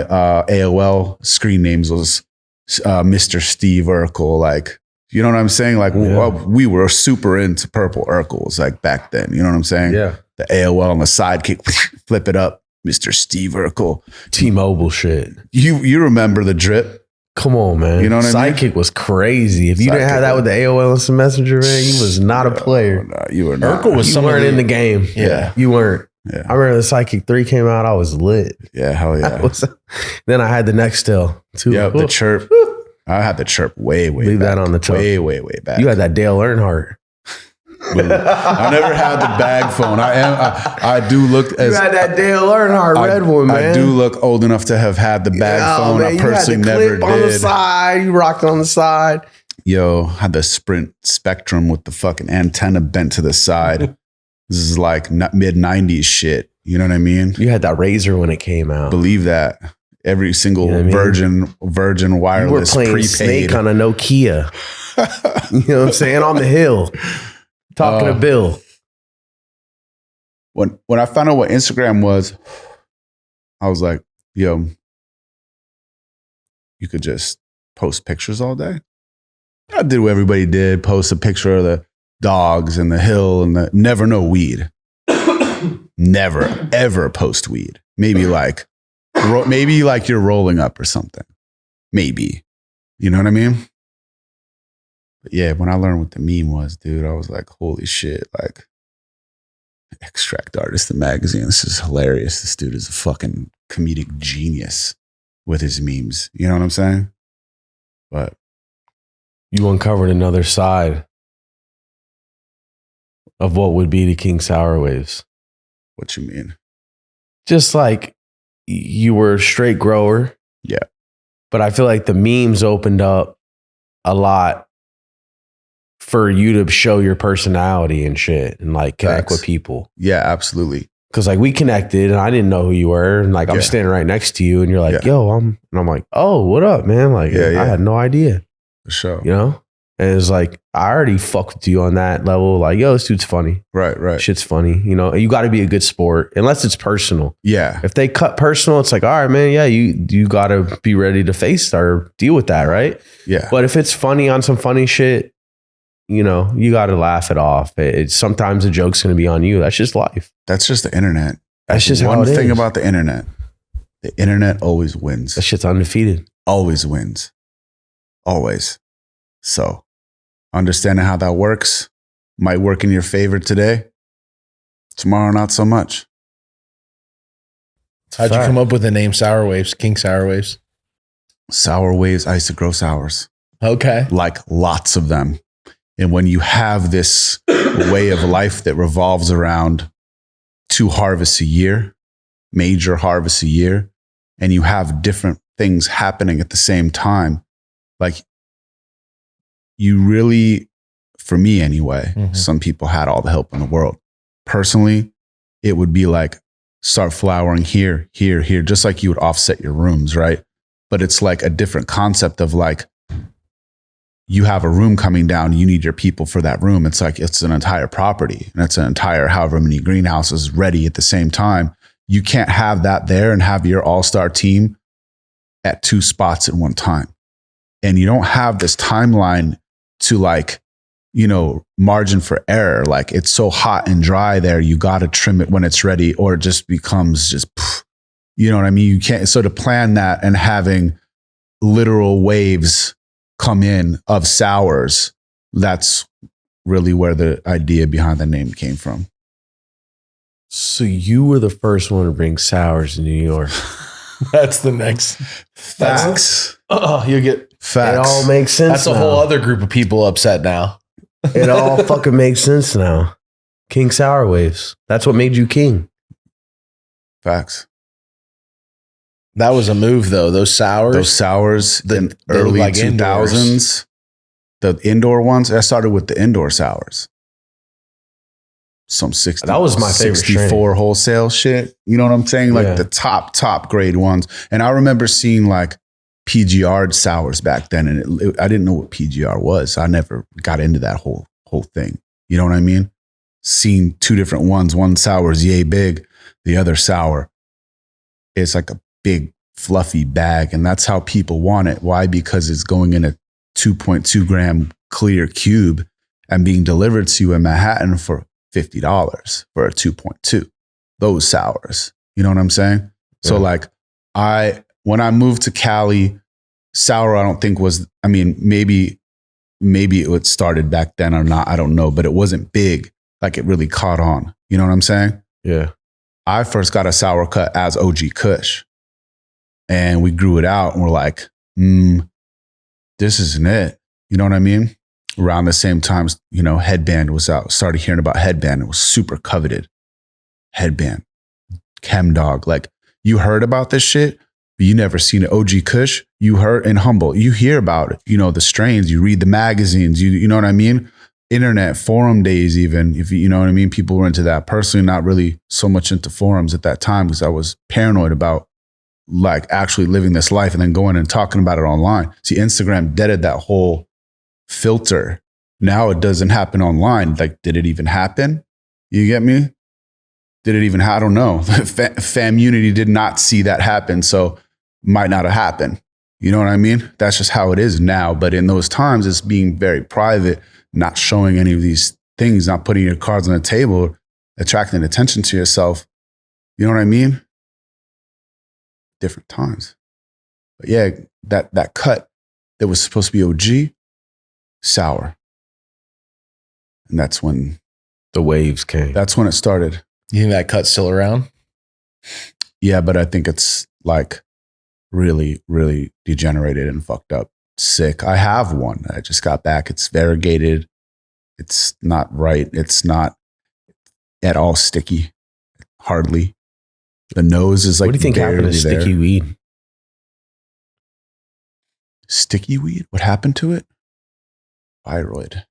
AOL screen names was Mr. Steve Urkel. Like, you know what I'm saying? Like, we were super into Purple Urkels like back then. You know what I'm saying? Yeah. The AOL and the sidekick, flip it up, Mr. Steve Urkel. T-Mobile shit. You remember the drip? Come on, man. You know what I mean? Sidekick was crazy. If you didn't have that with the AOL Instant Messenger, man, you was not a player. No, you were not. Urkel was weren't in the game. Yeah. You weren't. Yeah. I remember the Sidekick 3 came out. I was lit. Yeah, hell yeah. Then I had the Nextel too. Yeah, the chirp. I had the chirp way Leave back. that on the top. Way back. You had that Dale Earnhardt. I never had the bag phone. I do look as you had that Dale Earnhardt red one, man. I do look old enough to have had the bag phone. Man, I personally never did. On the side, you rocked it on the side. Yo, had the Sprint Spectrum with the fucking antenna bent to the side. This is like mid 90s shit. You know what I mean? You had that Razor when it came out. Believe that. Every single Virgin wireless you were playing prepaid. Snake on a Nokia. You know what I'm saying? On the hill. Talking to Bill. When I found out what Instagram was, I was like, yo, you could just post pictures all day. I did what everybody did, post a picture of the dogs and the hill and never no weed. Never, ever post weed. Maybe like you're rolling up or something. Maybe. You know what I mean? But yeah, when I learned what the meme was, dude, I was like, holy shit, like Extract Artist, the magazine. This is hilarious. This dude is a fucking comedic genius with his memes. You know what I'm saying? But you uncovered another side of what would be the King Sour Waves. What you mean? Just like you were a straight grower. Yeah. But I feel like the memes opened up a lot for you to show your personality and shit and like connect with people. Yeah, absolutely. Cause like we connected and I didn't know who you were. And like I'm standing right next to you and you're like, yo, and I'm like, oh, what up, man? Like I had no idea. For sure. You know? And it's like, I already fucked with you on that level. Like, yo, this dude's funny. Right. Shit's funny. You know, you got to be a good sport unless it's personal. Yeah. If they cut personal, it's like, all right, man. Yeah, you got to be ready to face or deal with that. Right. Yeah. But if it's funny on some funny shit, you know, you got to laugh it off. Sometimes the joke's going to be on you. That's just life. That's just the internet. That's just one how it thing is. About the internet. The internet always wins. That shit's undefeated. Always wins. Always. So understanding how that works might work in your favor today. Tomorrow, not so much. How'd you come up with the name Sour Waves, King Sour Waves? Sour waves, I used to grow sours. Okay. Like lots of them. And when you have this way of life that revolves around 2 harvests a year, major harvests a year, and you have different things happening at the same time, like you really, for me anyway, some people had all the help in the world. Personally, it would be like start flowering here, just like you would offset your rooms, right? But it's like a different concept of like, you have a room coming down, you need your people for that room. It's like, it's an entire property and it's an entire however many greenhouses ready at the same time. You can't have that there and have your all-star team at 2 spots at one time. and you don't have this timeline to like, you know, margin for error. Like it's so hot and dry there, you got to trim it when it's ready, or it just becomes just, you know what I mean? You can't, so to plan that and having literal waves come in of sours, that's really where the idea behind the name came from. So you were the first one to bring sours in New York. That's the next Facts. You get Facts. It all makes sense. that's a whole other group of people upset now. It all fucking makes sense now. King Sour Waves. That's what made you king. Facts. That was a move though. Those sours in they early look like 2000s, the indoor ones. I started with the indoor sours. Some 60. That was my favorite 64 strain. wholesale shit. You know what I'm saying? Like the top grade ones. And I remember seeing like PGR sours back then, and I didn't know what PGR was. I never got into that whole thing. You know what I mean? Seeing two different ones. One sour is yay big. The other sour is like a big fluffy bag, and that's how people want it. Why? Because it's going in a 2.2 gram clear cube and being delivered to you in Manhattan for $50 for a 2.2. Those sours. You know what I'm saying? Yeah. So like when I moved to Cali, sour, I don't think was, I mean, maybe it started back then or not. I don't know, but it wasn't big. Like it really caught on. You know what I'm saying? Yeah. I first got a sour cut as OG Kush, and we grew it out and we're like, this isn't it. You know what I mean? Around the same time, you know, Headband was out. Started hearing about Headband. It was super coveted. Headband, Chem Dog. Like you heard about this shit, but you never seen it. OG Kush, you heard, and Humble, you hear about it. You know, the strains, you read the magazines, you know what I mean? Internet, forum days even, if you know what I mean? People were into that. Personally, not really so much into forums at that time because I was paranoid about like actually living this life and then going and talking about it online. See, Instagram deaded that whole filter. Now it doesn't happen online. Like, did it even happen? You get me? Did it even, I don't know. Famunity did not see that happen, so might not have happened. You know what I mean? That's just how it is now. But in those times, it's being very private, not showing any of these things, not putting your cards on the table, attracting attention to yourself. You know what I mean? Different times. But yeah, that cut that was supposed to be OG, sour. And that's when the waves came. That's when it started. You think that cut's still around? Yeah, but I think it's like really, really degenerated and fucked up. Sick. I have one. I just got back. It's variegated. It's not right. It's not at all sticky. Hardly. The nose is like. What do you think happened to sticky weed? Sticky weed? What happened to it? Thyroid.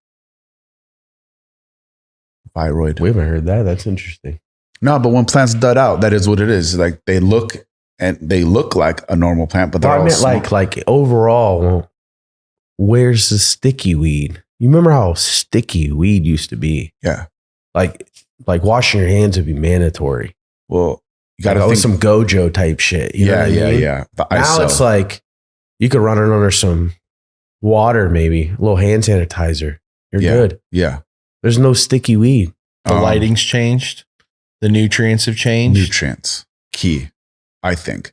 We haven't heard that. That's interesting. No, but when plants dud out, that is what it is. Like they look like a normal plant, but they're all like overall. Where's the sticky weed? You remember how sticky weed used to be? Yeah. Like washing your hands would be mandatory. Well, you got to think some Gojo type shit. You know what I mean? Yeah. Now it's like you could run it under some water, maybe a little hand sanitizer. You're good. Yeah. There's no sticky weed. The lighting's changed. The nutrients have changed. Nutrients. Key, I think.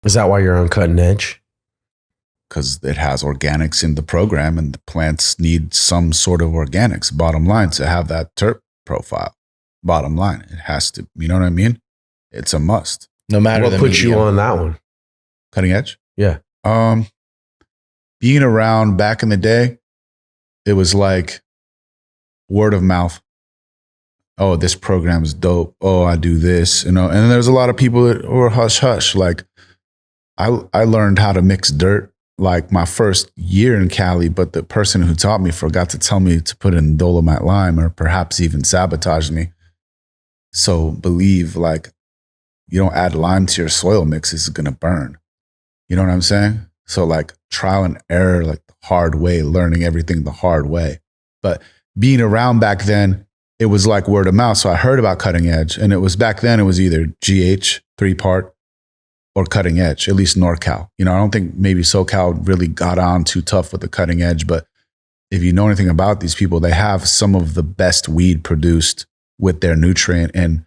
Is that why you're on cutting edge? Because it has organics in the program and the plants need some sort of organics, bottom line, to have that terp profile. Bottom line. It has to, you know what I mean? It's a must. No matter what put you on that one? Cutting edge? Yeah. Being around back in the day, it was like word of mouth. Oh, this program is dope. Oh, I do this, you know. And there's a lot of people that were hush hush. Like I learned how to mix dirt like my first year in Cali, but the person who taught me forgot to tell me to put in Dolomite lime, or perhaps even sabotaged me. So believe like you don't add lime to your soil mix, it's gonna burn. You know what I'm saying? So like trial and error, like the hard way, learning everything the hard way. But being around back then, it was like word of mouth. So I heard about cutting edge, and it was back then, it was either GH 3-part or cutting edge, at least NorCal. You know, I don't think maybe SoCal really got on too tough with the cutting edge, but if you know anything about these people, they have some of the best weed produced with their nutrient. And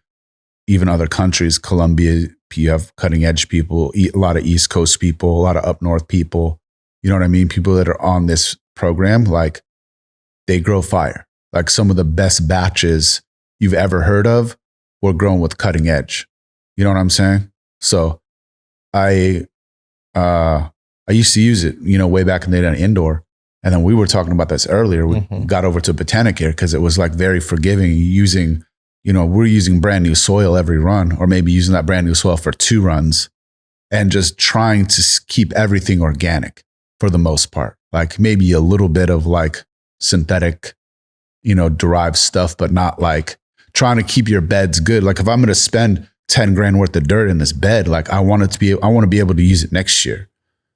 even other countries, Colombia, you have cutting edge people, a lot of East Coast people, a lot of up north people. You know what I mean? People that are on this program, like they grow fire. Like some of the best batches you've ever heard of were grown with cutting edge. You know what I'm saying? So I used to use it, you know, way back in the day on indoor. And then we were talking about this earlier. We got over to Botanicare because it was like very forgiving using, you know, we're using brand new soil every run, or maybe using that brand new soil for 2 runs and just trying to keep everything organic for the most part. Like maybe a little bit of like synthetic, you know, derived stuff, but not like trying to keep your beds good. Like if I'm going to spend 10 grand worth of dirt in this bed, like I want to be able to use it next year.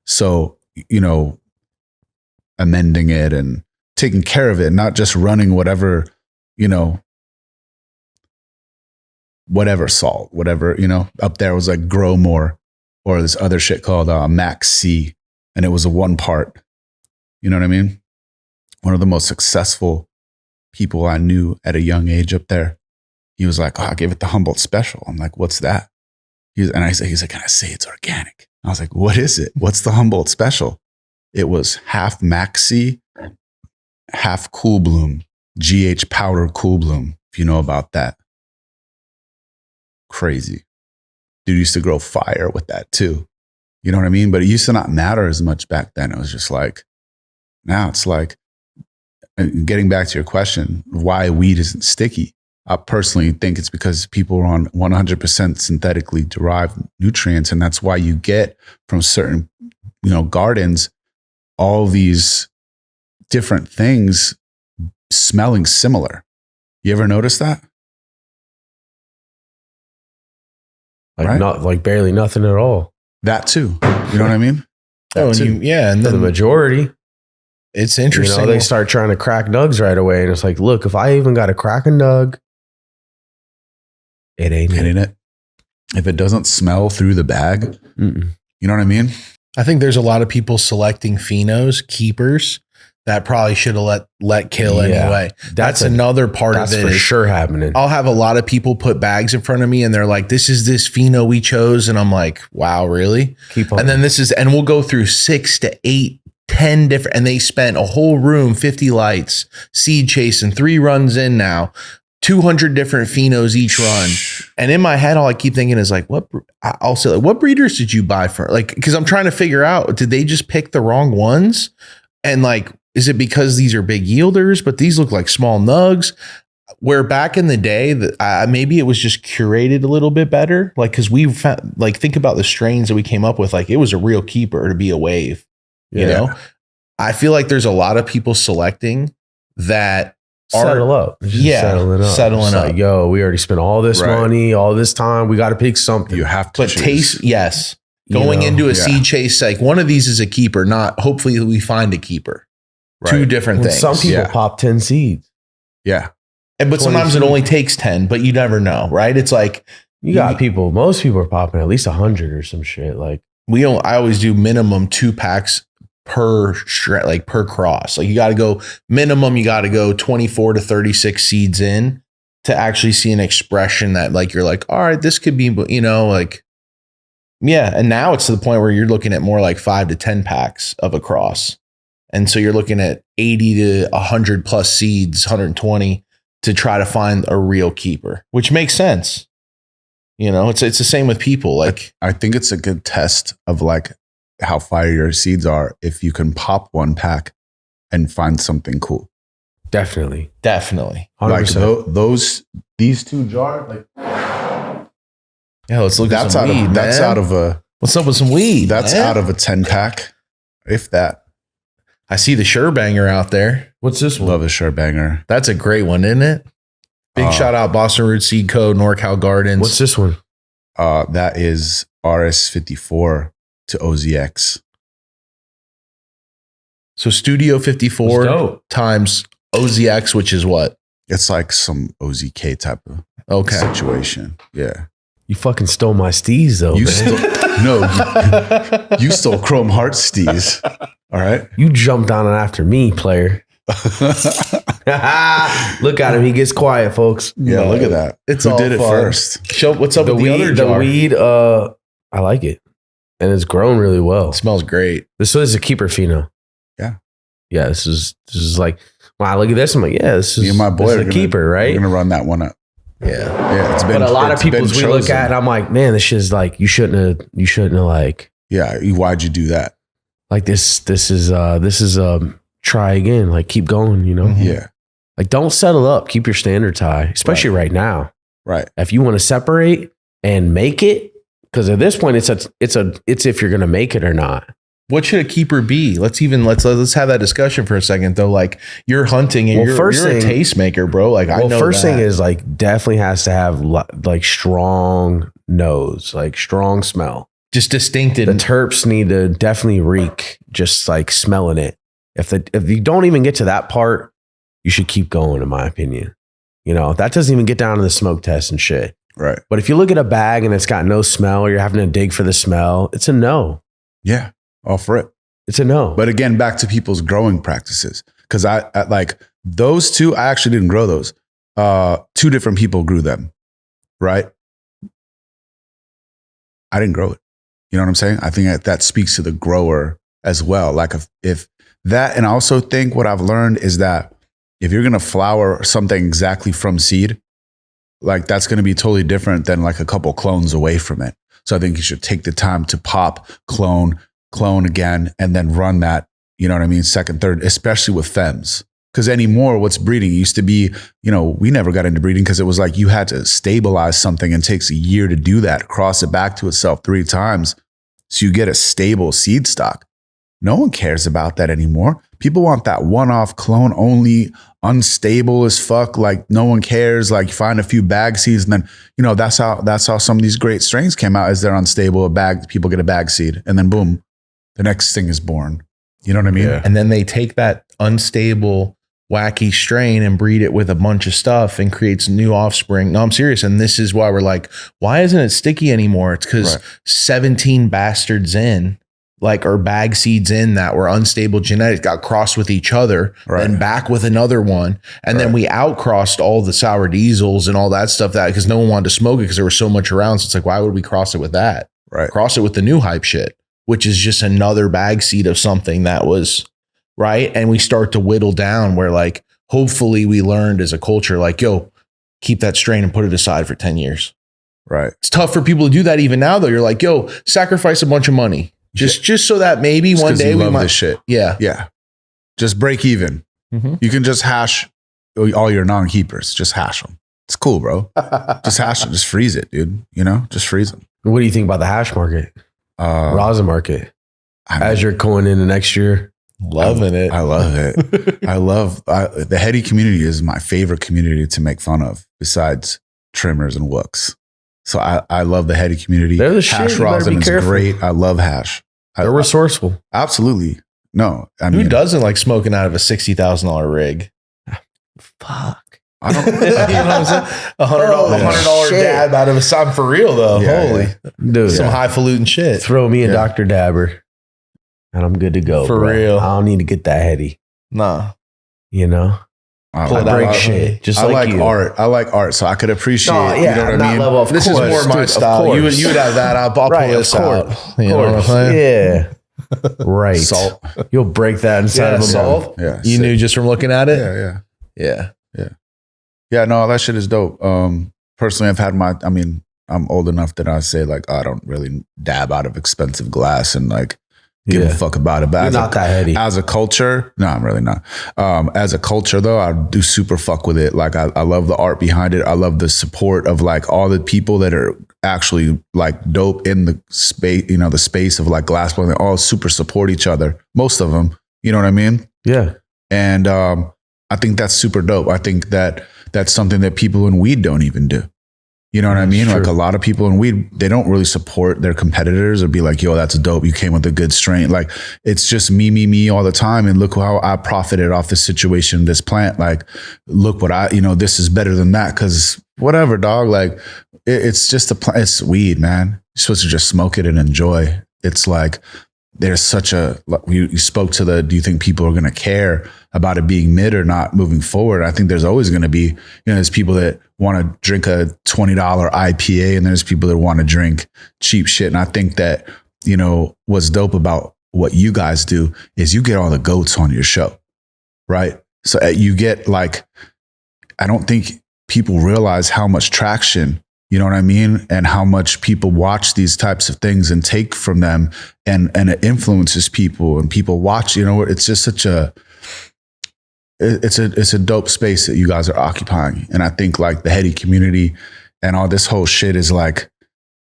So, you know, amending it and taking care of it, not just running whatever, you know, whatever salt, whatever, you know, up there was like Grow More or this other shit called Max C. And it was a 1 part, you know what I mean? One of the most successful people I knew at a young age up there. He was like, oh, I gave it the Humboldt Special. I'm like, what's that? He's like, can I say it's organic? I was like, what is it? What's the Humboldt Special? It was half Maxi, half Cool Bloom, GH powder Cool Bloom, if you know about that. Crazy. Dude used to grow fire with that too. You know what I mean? But it used to not matter as much back then. It was just like, now it's like, getting back to your question, why weed isn't sticky. I personally think it's because people are on 100% synthetically derived nutrients. And that's why you get from certain, you know, gardens, all these different things smelling similar. You ever notice that? Like right? Not like barely nothing at all. That too. You know what I mean? And then the majority. It's interesting. You know, they start trying to crack nugs right away. And it's like, look, if I even got to crack a nug, it ain't it. If it doesn't smell through the bag, you know what I mean? I think there's a lot of people selecting phenos, keepers, that probably should have let kill anyway. That's another part of it. That's for sure happening. I'll have a lot of people put bags in front of me and they're like, this is this pheno we chose. And I'm like, wow, really? Keep on. And then and we'll go through 6 to 8, 10 different, and they spent a whole room, 50 lights, seed chasing, 3 runs in now, 200 different phenos each run. And in my head, all I keep thinking is like, I'll say, like, what breeders did you buy for? Like, because I'm trying to figure out, did they just pick the wrong ones? And like, is it because these are big yielders, but these look like small nugs? Where back in the day, maybe it was just curated a little bit better. Like, because we found, like, think about the strains that we came up with. Like, it was a real keeper to be a wave. You know, I feel like there's a lot of people selecting that settle up. Settling up. Like, yo, we already spent all this money, all this time. We got to pick something. You have to. But taste, yes. Going into a seed chase, like one of these is a keeper, not hopefully we find a keeper. Right. 2 different things. Some people pop 10 seeds. Yeah. But sometimes it only takes 10, but you never know, right? It's like you got most people are popping at least 100 or some shit. Like I always do minimum 2 packs per cross. Like you got to go minimum, you got to go 24 to 36 seeds in to actually see an expression that like, you're like, all right, this could be, you know, like, yeah. And now it's to the point where you're looking at more like 5 to 10 packs of a cross. And so you're looking at 80 to 100 plus seeds, 120 to try to find a real keeper, which makes sense. You know, it's the same with people. Like, I think it's a good test of like how fire your seeds are if you can pop 1 pack and find something cool. Definitely. 100%. Like these 2 jars, like, yeah, let's look at some weed. That's out of a. What's up with some weed? That's out of a 10 pack, if that. I see the Sherbanger out there. What's this one? Love a Sherbanger. That's a great one, isn't it? Big shout out Boston Root Seed Co., NorCal Gardens. What's this one? That is RS54 to OZX. So Studio 54 times OZX, which is what? It's like some OZK type of situation. Yeah. You fucking stole my steez though, man. You stole Chrome Heart steez. All right. You jumped on it after me, player. Look at him. He gets quiet, folks. Yeah, look at that. It's Who all did it fun. first? Show what's up with the other jar. The weed, I like it. And it's grown really well. It smells great. This is a keeper pheno. Yeah. Yeah, this is like, wow, look at this. I'm like, yeah, this is Me and my boy this is are a keeper, right? We're gonna run that one up. Yeah. Yeah, it's been. But a lot of it's been people's we look chosen. at and I'm like, man, this shit's like, you shouldn't have like, Yeah, why'd you do that? like this is try again, like keep going, you know? Mhm. Yeah, Like don't settle up, keep your standards high, especially right now. right. If you want to separate and make it, because at this point it's if you're gonna make it or not. What should a keeper be? Let's have that discussion for a second though. Like you're hunting and you're a tastemaker, bro. Like I know first that. thing is like definitely has to have like strong nose, like strong smell. just distinct. The terps need to definitely reek, just like smelling it. If you don't even get to that part, you should keep going, in my opinion. You know, that doesn't even get down to the smoke test and shit. Right. But if you look at a bag and it's got no smell, or you're having to dig for the smell, it's a no. Yeah, all for it. It's a no. But again, back to people's growing practices. Because I like those two, I actually didn't grow those. 2 different people grew them, right? I didn't grow it. You know what I'm saying? I think that speaks to the grower as well. Like if that, and I also think what I've learned is that if you're going to flower something exactly from seed, like that's going to be totally different than like a couple clones away from it. So I think you should take the time to pop, clone again, and then run that, you know what I mean? Second, third, especially with femmes. Because anymore, what's breeding used to be, you know, we never got into breeding because it was like you had to stabilize something and it takes a year to do that, cross it back to itself 3 times. So you get a stable seed stock. No one cares about that anymore. People want that one-off clone only, unstable as fuck. Like no one cares. Like you find a few bag seeds, and then you know that's how some of these great strains came out. Is they're unstable. People get a bag seed, and then boom, the next thing is born. You know what I mean? Yeah. And then they take that unstable, wacky strain and breed it with a bunch of stuff and creates new offspring. No, I'm serious. And this is why we're like, why isn't it sticky anymore? It's because 17 bastards in, like, or bag seeds in that were unstable genetics got crossed with each other, then back with another one. And then we outcrossed all the sour diesels and all that stuff that because no one wanted to smoke it because there was so much around. So it's like, why would we cross it with that? Right. Cross it with the new hype shit, which is just another bag seed of something that was right. And we start to whittle down where like, hopefully we learned as a culture, like, yo, keep that strain and put it aside for 10 years. Right. It's tough for people to do that even now though. You're like, yo, sacrifice a bunch of money. Just so that maybe just one day we might. This shit. Yeah. Yeah. Just break even. Mm-hmm. You can just hash all your non-keepers. Just hash them. It's cool, bro. Just hash them. Just freeze it, dude. You know, just freeze them. What do you think about the hash market? Rosin market? As you're going into next year? Loving it. I love it. The heady community is my favorite community to make fun of besides trimmers and wooks. So I love the heady community. They're the shit. Hash rosin is great. I love hash. They're resourceful. Absolutely. No, I mean, who doesn't like smoking out of a $60,000 rig? Fuck. I don't. You know what I'm saying? $100 dab out of a sign for real though. Yeah, Holy, Dude, some highfalutin shit. Throw me a Dr. Dabber, and I'm good to go. For bro. real. I don't need to get that heady. Nah, You know, I break like shit. Just I like like you. art. I like art, so I could appreciate. No, you know what I mean? level, of this course, is more my dude, style. You would have that. I'll pull Right, this of out. course. You know what I'm saying? Yeah. Right. Salt. You'll break that inside Yeah, of a salt. salt. Yeah. You sick. knew just from looking at it. Yeah. Yeah. Yeah. No, that shit is dope. Personally, I've had I'm old enough that I say like, I don't really dab out of expensive glass and like give a fuck about it. But You're not that heady. As a culture, no, I'm really not. As a culture though, I do super fuck with it. Like I love the art behind it. I love the support of like all the people that are actually like dope in the space, you know, the space of like glass blowing. They all super support each other. Most of them, you know what I mean? Yeah. And I think that's super dope. I think that that's something that people in weed don't even do. You know what I mean? Like a lot of people in weed, they don't really support their competitors or be like, yo, that's dope. You came with a good strain. Like it's just me all the time. And look how I profited off this situation, this plant. Like, look what this is better than that. Cause whatever, dog. Like it's just it's weed, man. You're supposed to just smoke it and enjoy. It's like, there's such you spoke to do you think people are going to care about it being mid or not moving forward? I think there's always going to be, there's people that want to drink a $20 IPA and there's people that want to drink cheap shit. And I think that, what's dope about what you guys do is you get all the goats on your show, right? So you get I don't think people realize how much traction, you know what I mean? And how much people watch these types of things and take from them and it influences people and people watch, it's just it's a dope space that you guys are occupying. And I think the Heady community and all this whole shit is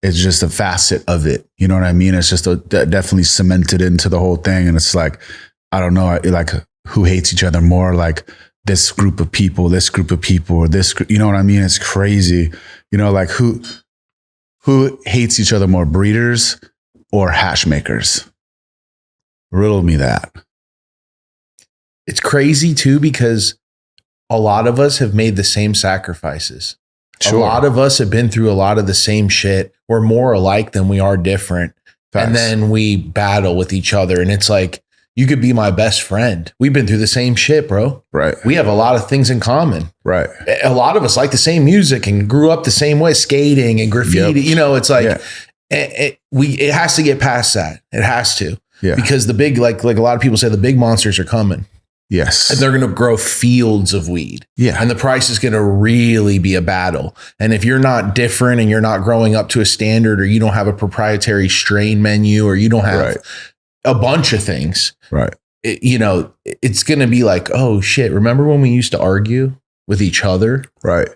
it's just a facet of it. You know what I mean? It's just definitely cemented into the whole thing. And it's I don't know, who hates each other more, this group of people, or this group, you know what I mean? It's crazy. Who hates each other more, breeders or hash makers? Riddle me that. It's crazy too, because a lot of us have made the same sacrifices. Sure. A lot of us have been through a lot of the same shit. We're more alike than we are different. Facts. And then we battle with each other. And it's you could be my best friend. We've been through the same shit, bro. Right. We have a lot of things in common. Right. A lot of us like the same music and grew up the same way, skating and graffiti. Yep. It has to get past that. It has to. Yeah. Because the big, like a lot of people say, the big monsters are coming. Yes. And they're going to grow fields of weed. Yeah. And the price is going to really be a battle. And if you're not different and you're not growing up to a standard, or you don't have a proprietary strain menu, or you don't have a bunch of things, right? It's going to be oh shit. Remember when we used to argue with each other? Right.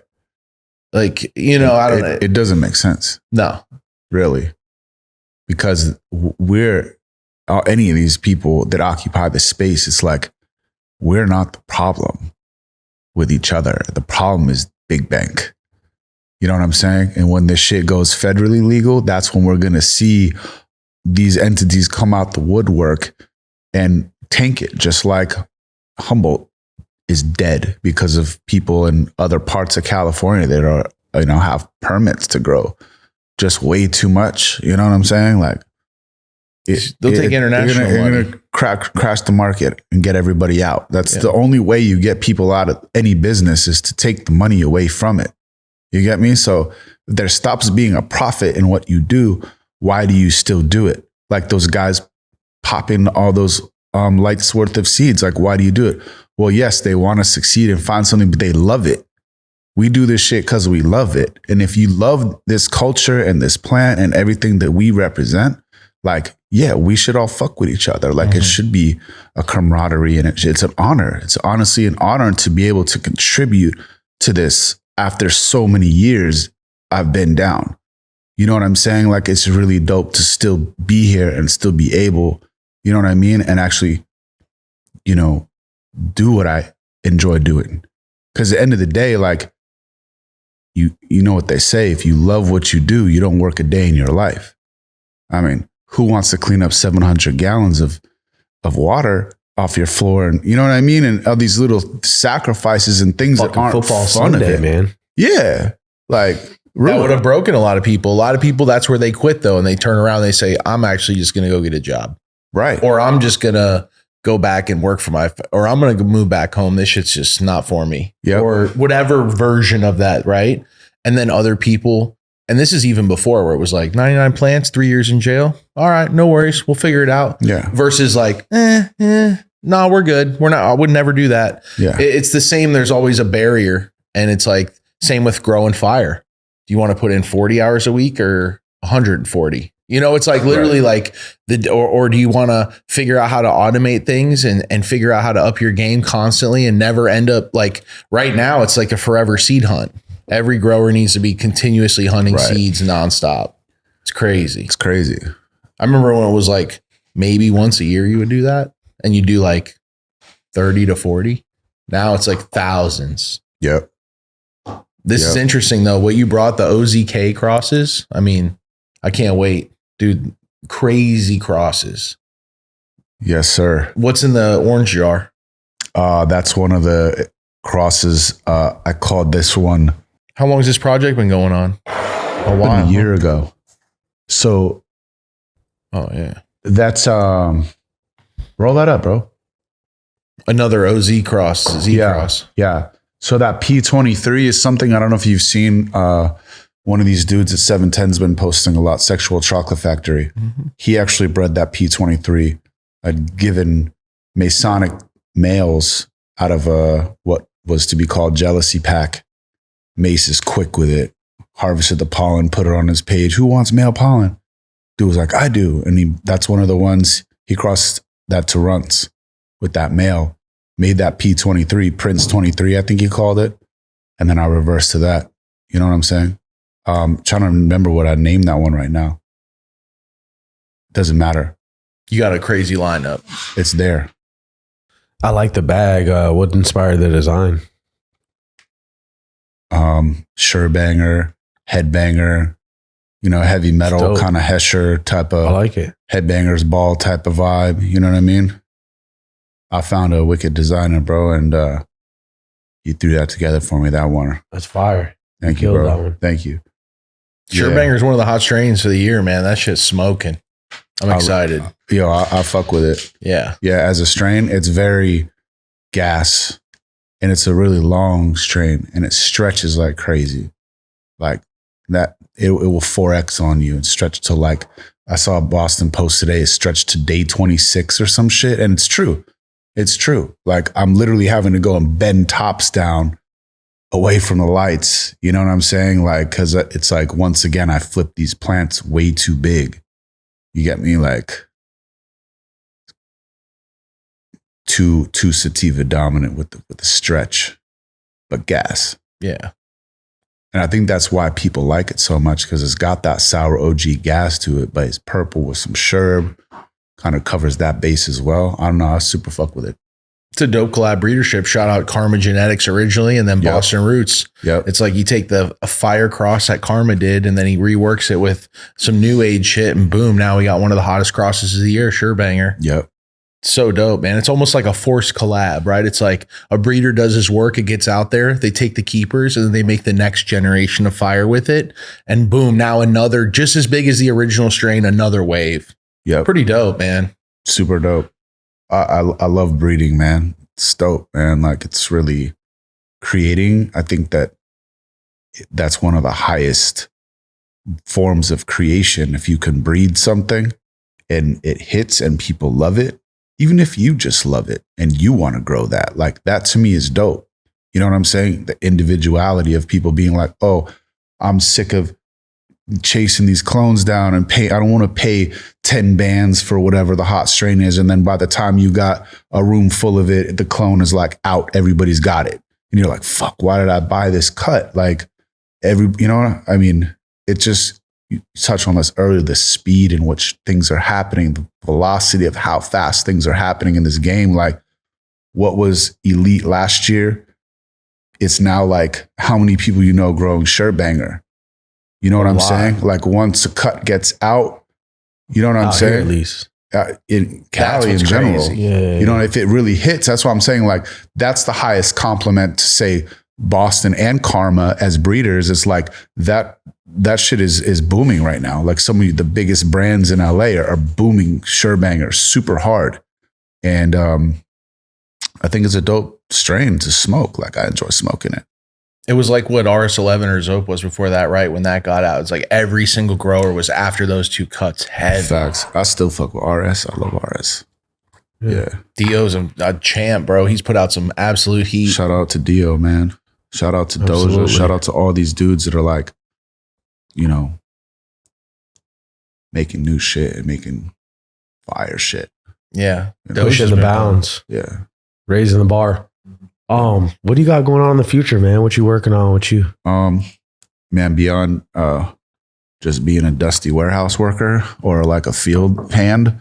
I don't know. It doesn't make sense. No, really. Because we're any of these people that occupy the space. It's we're not the problem with each other. The problem is big bank. You know what I'm saying? And when this shit goes federally legal, that's when we're going to see these entities come out the woodwork and tank it, just like Humboldt is dead because of people in other parts of California that are, have permits to grow just way too much. You know what I'm saying? They'll take international money. You're gonna crash the market and get everybody out. That's the only way you get people out of any business, is to take the money away from it. You get me? So there stops being a profit in what you do. Why do you still do it? Like those guys popping all those lights worth of seeds. Why do you do it? Well, yes, they want to succeed and find something, but they love it. We do this shit because we love it. And if you love this culture and this plant and everything that we represent, we should all fuck with each other. It should be a camaraderie, and it's an honor. It's honestly an honor to be able to contribute to this after so many years I've been down. You know what I'm saying? It's really dope to still be here and still be able, you know what I mean? And actually, do what I enjoy doing. Because at the end of the day, you know what they say, if you love what you do, you don't work a day in your life. I mean, who wants to clean up 700 gallons of water off your floor? And you know what I mean? And all these little sacrifices and things that aren't football fun Sunday, of it. Man. Yeah. That would have broken a lot of people. A lot of people, that's where they quit though. And they turn around and they say, I'm actually just going to go get a job. Right. Or I'm just going to go back and work for or I'm going to move back home. This shit's just not for me. Yep. Or whatever version of that. Right. And then other people, and this is even before, where it was 99 plants, 3 years in jail. All right, no worries. We'll figure it out. Yeah. Versus no, we're good. We're not, I would never do that. Yeah. It's the same. There's always a barrier. And it's same with growing fire. Do you want to put in 40 hours a week or 140? It's literally or do you want to figure out how to automate things and figure out how to up your game constantly and never end up right now, it's a forever seed hunt. Every grower needs to be continuously hunting seeds nonstop. It's crazy. It's crazy. I remember when it was maybe once a year you would do that, and you do 30 to 40. Now it's thousands. Yep. This is interesting though. What you brought, the OZK crosses. I mean, I can't wait, dude. Crazy crosses. Yes, sir. What's in the orange jar? That's one of the crosses. I called this one. How long has this project been going on? A while. A year ago. So. Oh yeah. That's roll that up, bro. Another OZ cross, Z cross. Yeah. So that P23 is something, I don't know if you've seen, one of these dudes at 710's been posting a lot, Sexual Chocolate Factory. Mm-hmm. He actually bred that P23, had given Masonic males out of what was to be called Jealousy Pack. Mace is quick with it, harvested the pollen, put it on his page. Who wants male pollen? Dude was like, I do. And that's one of the ones, he crossed that to runts with that male, made that P23, Prince 23, I think he called it. And then I reversed to that. You know what I'm saying? Trying to remember what I named that one right now. Doesn't matter. You got a crazy lineup. It's there. I like the bag. What inspired the design? Sherbanger, headbanger, heavy metal kind of Hesher type of. I like it. Headbangers ball type of vibe. You know what I mean? I found a wicked designer, bro, and he threw that together for me. That one. That's fire. Thank you, bro. Thank you. Sherbanger is one of the hot strains for the year, man. That shit's smoking. I'm excited. I fuck with it. Yeah. Yeah, as a strain, it's very gas, and it's a really long strain, and it stretches like crazy. Like that, it will 4X on you and stretch to like, I saw a Boston post today, it stretched to day 26 or some shit, and it's true. It's true. Like I'm literally having to go and bend tops down away from the lights. You know what I'm saying? Like, cause it's like, once again, I flipped these plants way too big. You get me? Like too sativa dominant with the stretch, but gas. Yeah. And I think that's why people like it so much, because it's got that sour OG gas to it, but it's purple with some sherb, kind of covers that base as well. I don't know. I super fuck with it. It's a dope collab breedership. Shout out Karma Genetics originally, and then Boston Roots. Yep. It's like you take a fire cross that Karma did, and then he reworks it with some new age shit, and boom, now we got one of the hottest crosses of the year, Sherbanger. Yep. So dope, man. It's almost like a forced collab, right? It's like a breeder does his work, it gets out there, they take the keepers, and then they make the next generation of fire with it, and boom, now another just as big as the original strain, another wave. Yeah. Pretty dope, man. Super dope. I love breeding, man. It's dope, man. Like it's really creating. I think that's one of the highest forms of creation. If you can breed something and it hits and people love it, even if you just love it and you want to grow that, like that to me is dope. You know what I'm saying? The individuality of people being like, oh, I'm sick of chasing these clones down and I don't want to pay 10 bands for whatever the hot strain is. And then by the time you got a room full of it, the clone is like out, everybody's got it. And you're like, fuck, why did I buy this cut? Like I mean, it just, you touched on this earlier, the speed in which things are happening, the velocity of how fast things are happening in this game. Like what was elite last year, it's now like how many people growing Sherbanger. You know what I'm saying? Like once a cut gets out, you know what I'm saying? At least in Cali in general, if it really hits, that's what I'm saying. Like that's the highest compliment to say Boston and Karma as breeders. It's like that shit is booming right now. Like some of the biggest brands in LA are booming Sherbanger super hard. And I think it's a dope strain to smoke. Like I enjoy smoking it. It was like what RS11 or Zope was before that, right? When that got out, it's like every single grower was after those two cuts. Heavy. Facts. I still fuck with RS. I love RS. Yeah. Dio's a champ, bro. He's put out some absolute heat. Shout out to Dio, man. Shout out to Absolutely. Doja. Shout out to all these dudes that are like, making new shit and making fire shit. Yeah. Pushing the bounds. Yeah. Raising the bar. What do you got going on in the future, man? What you working on? What you? Man, beyond just being a dusty warehouse worker or like a field hand,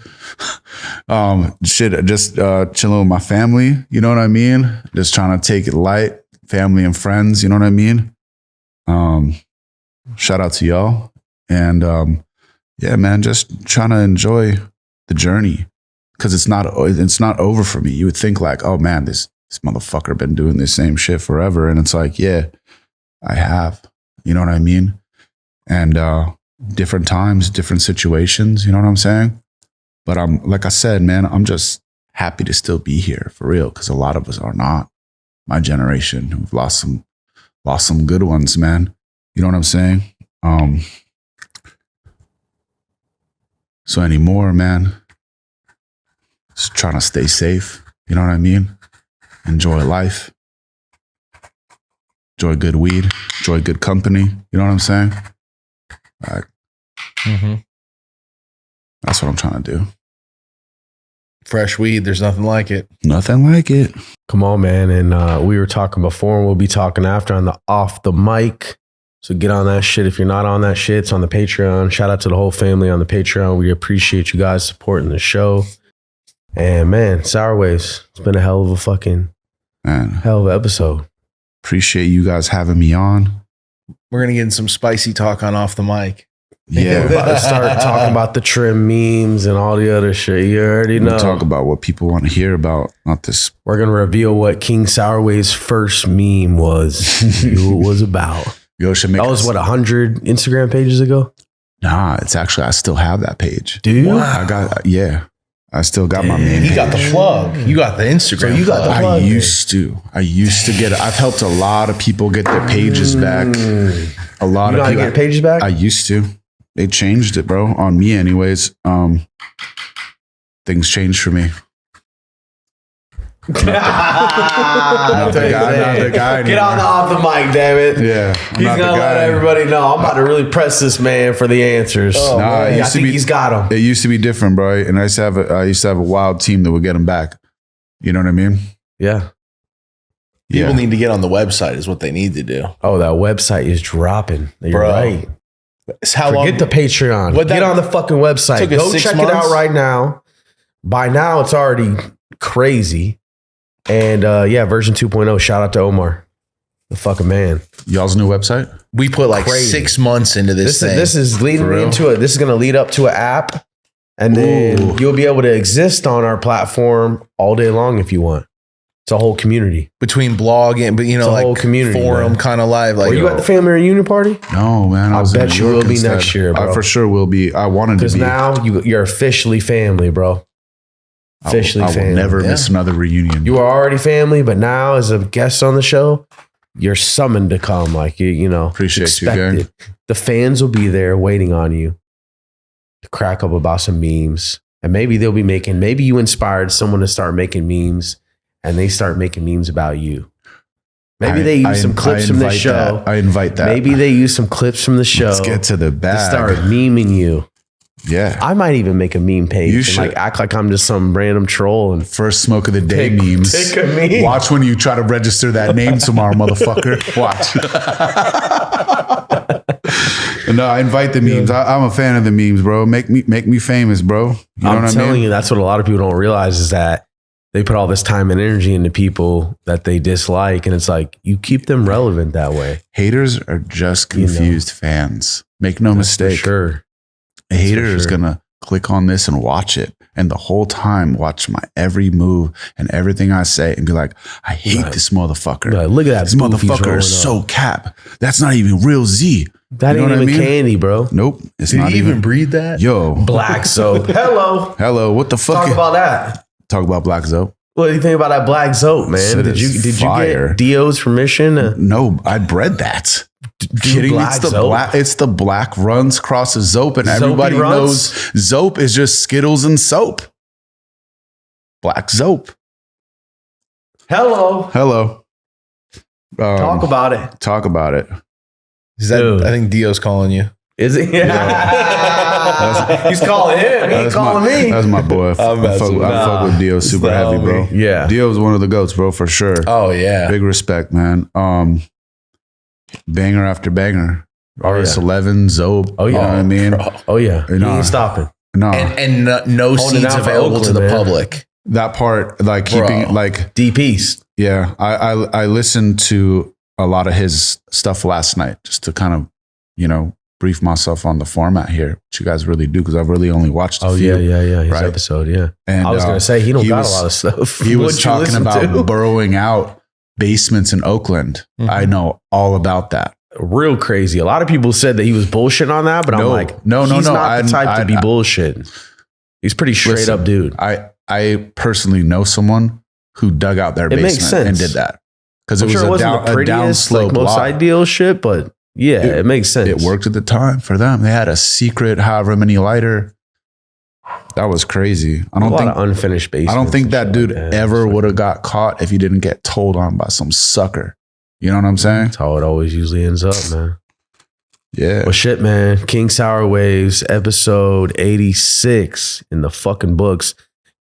just chilling with my family. You know what I mean? Just trying to take it light, family and friends. You know what I mean? Shout out to y'all. And yeah, man, just trying to enjoy the journey because it's not over for me. You would think like, oh man, this motherfucker been doing the same shit forever. And it's like, yeah, I have. You know what I mean? And different times, different situations, you know what I'm saying? But like I said, man, I'm just happy to still be here for real because a lot of us are not. My generation who've lost some good ones, man. You know what I'm saying? So anymore, man, just trying to stay safe. You know what I mean? Enjoy life. Enjoy good weed. Enjoy good company. You know what I'm saying? Like, that's what I'm trying to do. Fresh weed. There's nothing like it. Nothing like it. Come on, man. And we were talking before and we'll be talking after on the off the mic. So get on that shit. If you're not on that shit, it's on the Patreon. Shout out to the whole family on the Patreon. We appreciate you guys supporting the show. And man, Sour Waves, it's been a hell of a episode. Appreciate you guys having me on. We're going to get in some spicy talk on off the mic. Yeah. We're about to start talking about the trim memes and all the other shit. You already know. We'll talk about what people want to hear about, not this. We're going to reveal what King Sourway's first meme was. Who it was about. Yo, should make that was 100 Instagram pages ago? Nah, it's actually, I still have that page. Dude, wow. I still got my main page. You got the plug. You got the Instagram. So you got the plug. I used to get it. I've helped a lot of people get their pages back. A lot of people get pages back? I used to. They changed it, bro. On me anyways. Things changed for me. Not the guy. Get on the off the mic, damn it. Yeah. He's going to let everybody know. I'm about to really press this man for the answers. Oh, I think he's got them. It used to be different, bro. And I used to have a wild team that would get him back. You know what I mean? Yeah. People need to get on the website is what they need to do. Oh, that website is dropping. You're right. Forget the Patreon. Get on the fucking website. Go check it out right now. By now, it's already crazy. And version 2.0. Shout out to Omar, the fucking man. Y'all's new website? We put like 6 months into this thing. This is leading into it. This is going to lead up to an app, and then you'll be able to exist on our platform all day long if you want. It's a whole community between blog and, but it's like whole community forum kind of live. Like, were you at the family reunion party? No, man. I bet you will be next year, bro. I for sure will be. I wanted to be. Because now you're officially family, bro. Officially family. I will never miss another reunion. You are already family, but now as a guest on the show, you're summoned to come. Like, appreciate expected. You, gang. The fans will be there waiting on you to crack up about some memes. And maybe maybe you inspired someone to start making memes and they start making memes about you. Maybe they use some clips from the show. I invite that. Maybe they use some clips from the show. Let's get to the bag. To start memeing you. Yeah. I might even make a meme page and act like I'm just some random troll and first smoke of the day memes. Take a meme. Watch when you try to register that name tomorrow, motherfucker. Watch. No, I invite the memes. I'm a fan of the memes, bro. Make me famous, bro. You know what I mean? I'm telling you, that's what a lot of people don't realize is that they put all this time and energy into people that they dislike. And it's like, you keep them relevant that way. Haters are just confused fans. Make no mistake. For sure. A hater is going to click on this and watch it. And the whole time watch my every move and everything I say and be like, I hate this motherfucker. Like, look at that. This motherfucker is so cap. That's not even real Z. That ain't even candy, bro. Nope. It's Did not he even breed that? Yo. Black soap. Hello. What the fuck? Talk about that. Talk about black soap. What do you think about that black soap, man? Did you get Dio's permission? No, I bred that. Kidding? It's the black runs across the Zope, and everybody knows Zope is just Skittles and soap. Black Zope. Hello. Talk about it. Is that? I think Dio's calling you. Is he? Yeah. He's calling him. He ain't calling me. That's my boy. I fuck with Dio super heavy, bro. Yeah. Dio's one of the GOATs, bro, for sure. Oh, yeah. Big respect, man. Banger after banger. RS11, Zope. Oh, yeah. You know what I mean? Oh, yeah. He ain't stopping. No. And no seeds available to the public. That part, like keeping, like DPs. Yeah. I listened to a lot of his stuff last night just to kind of, brief myself on the format here, which you guys really do, because I've really only watched a few. His episode, And I was going to say, he don't got a lot of stuff. He was talking about burrowing out basements in Oakland. Mm-hmm. I know all about that. Real crazy. A lot of people said that he was bullshitting on that, but I'm like, he's not the type to be bullshitting. He's pretty straight up dude. I personally know someone who dug out their basement and did that. Because it was a down slope, most ideal shit, but it makes sense. It worked at the time for them. They had a secret, however many lighter. That was crazy. A lot of unfinished basements. I don't think that dude ever would have got caught if he didn't get told on by some sucker. You know what I'm saying? That's how it always usually ends up, man. Yeah. Well, shit, man. King Sour Waves, episode 86 in the fucking books.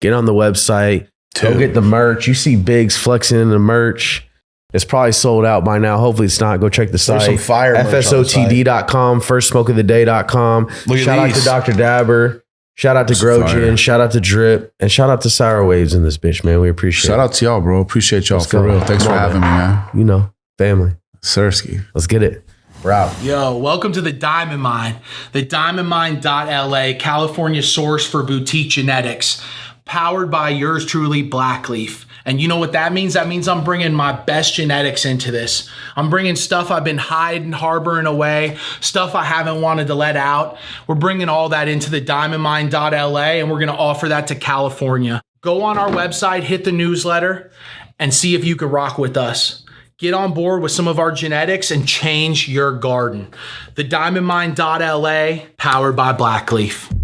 Get on the website. Go get the merch. You see Biggs flexing in the merch. It's probably sold out by now. Hopefully it's not. Go check the site. There's some fire fsotd.com, firstsmokeoftheday.com. Shout out to Dr. Dabber. Shout out to Grogin. Shout out to Drip. And shout out to Sour Waves in this bitch, man. We appreciate it. Shout out to y'all, bro. Appreciate y'all for real. Thanks for having me, man. Family. Sersky. Let's get it. Route. Yo, welcome to the Diamond Mine. The diamondmine.la, California source for boutique genetics. Powered by yours truly, Blackleaf. And you know what that means? That means I'm bringing my best genetics into this. I'm bringing stuff I've been hiding, harboring away, stuff I haven't wanted to let out. We're bringing all that into the diamondmine.la, and we're going to offer that to California. Go on our website, hit the newsletter, and see if you can rock with us. Get on board with some of our genetics and change your garden. The diamondmine.la, powered by Blackleaf.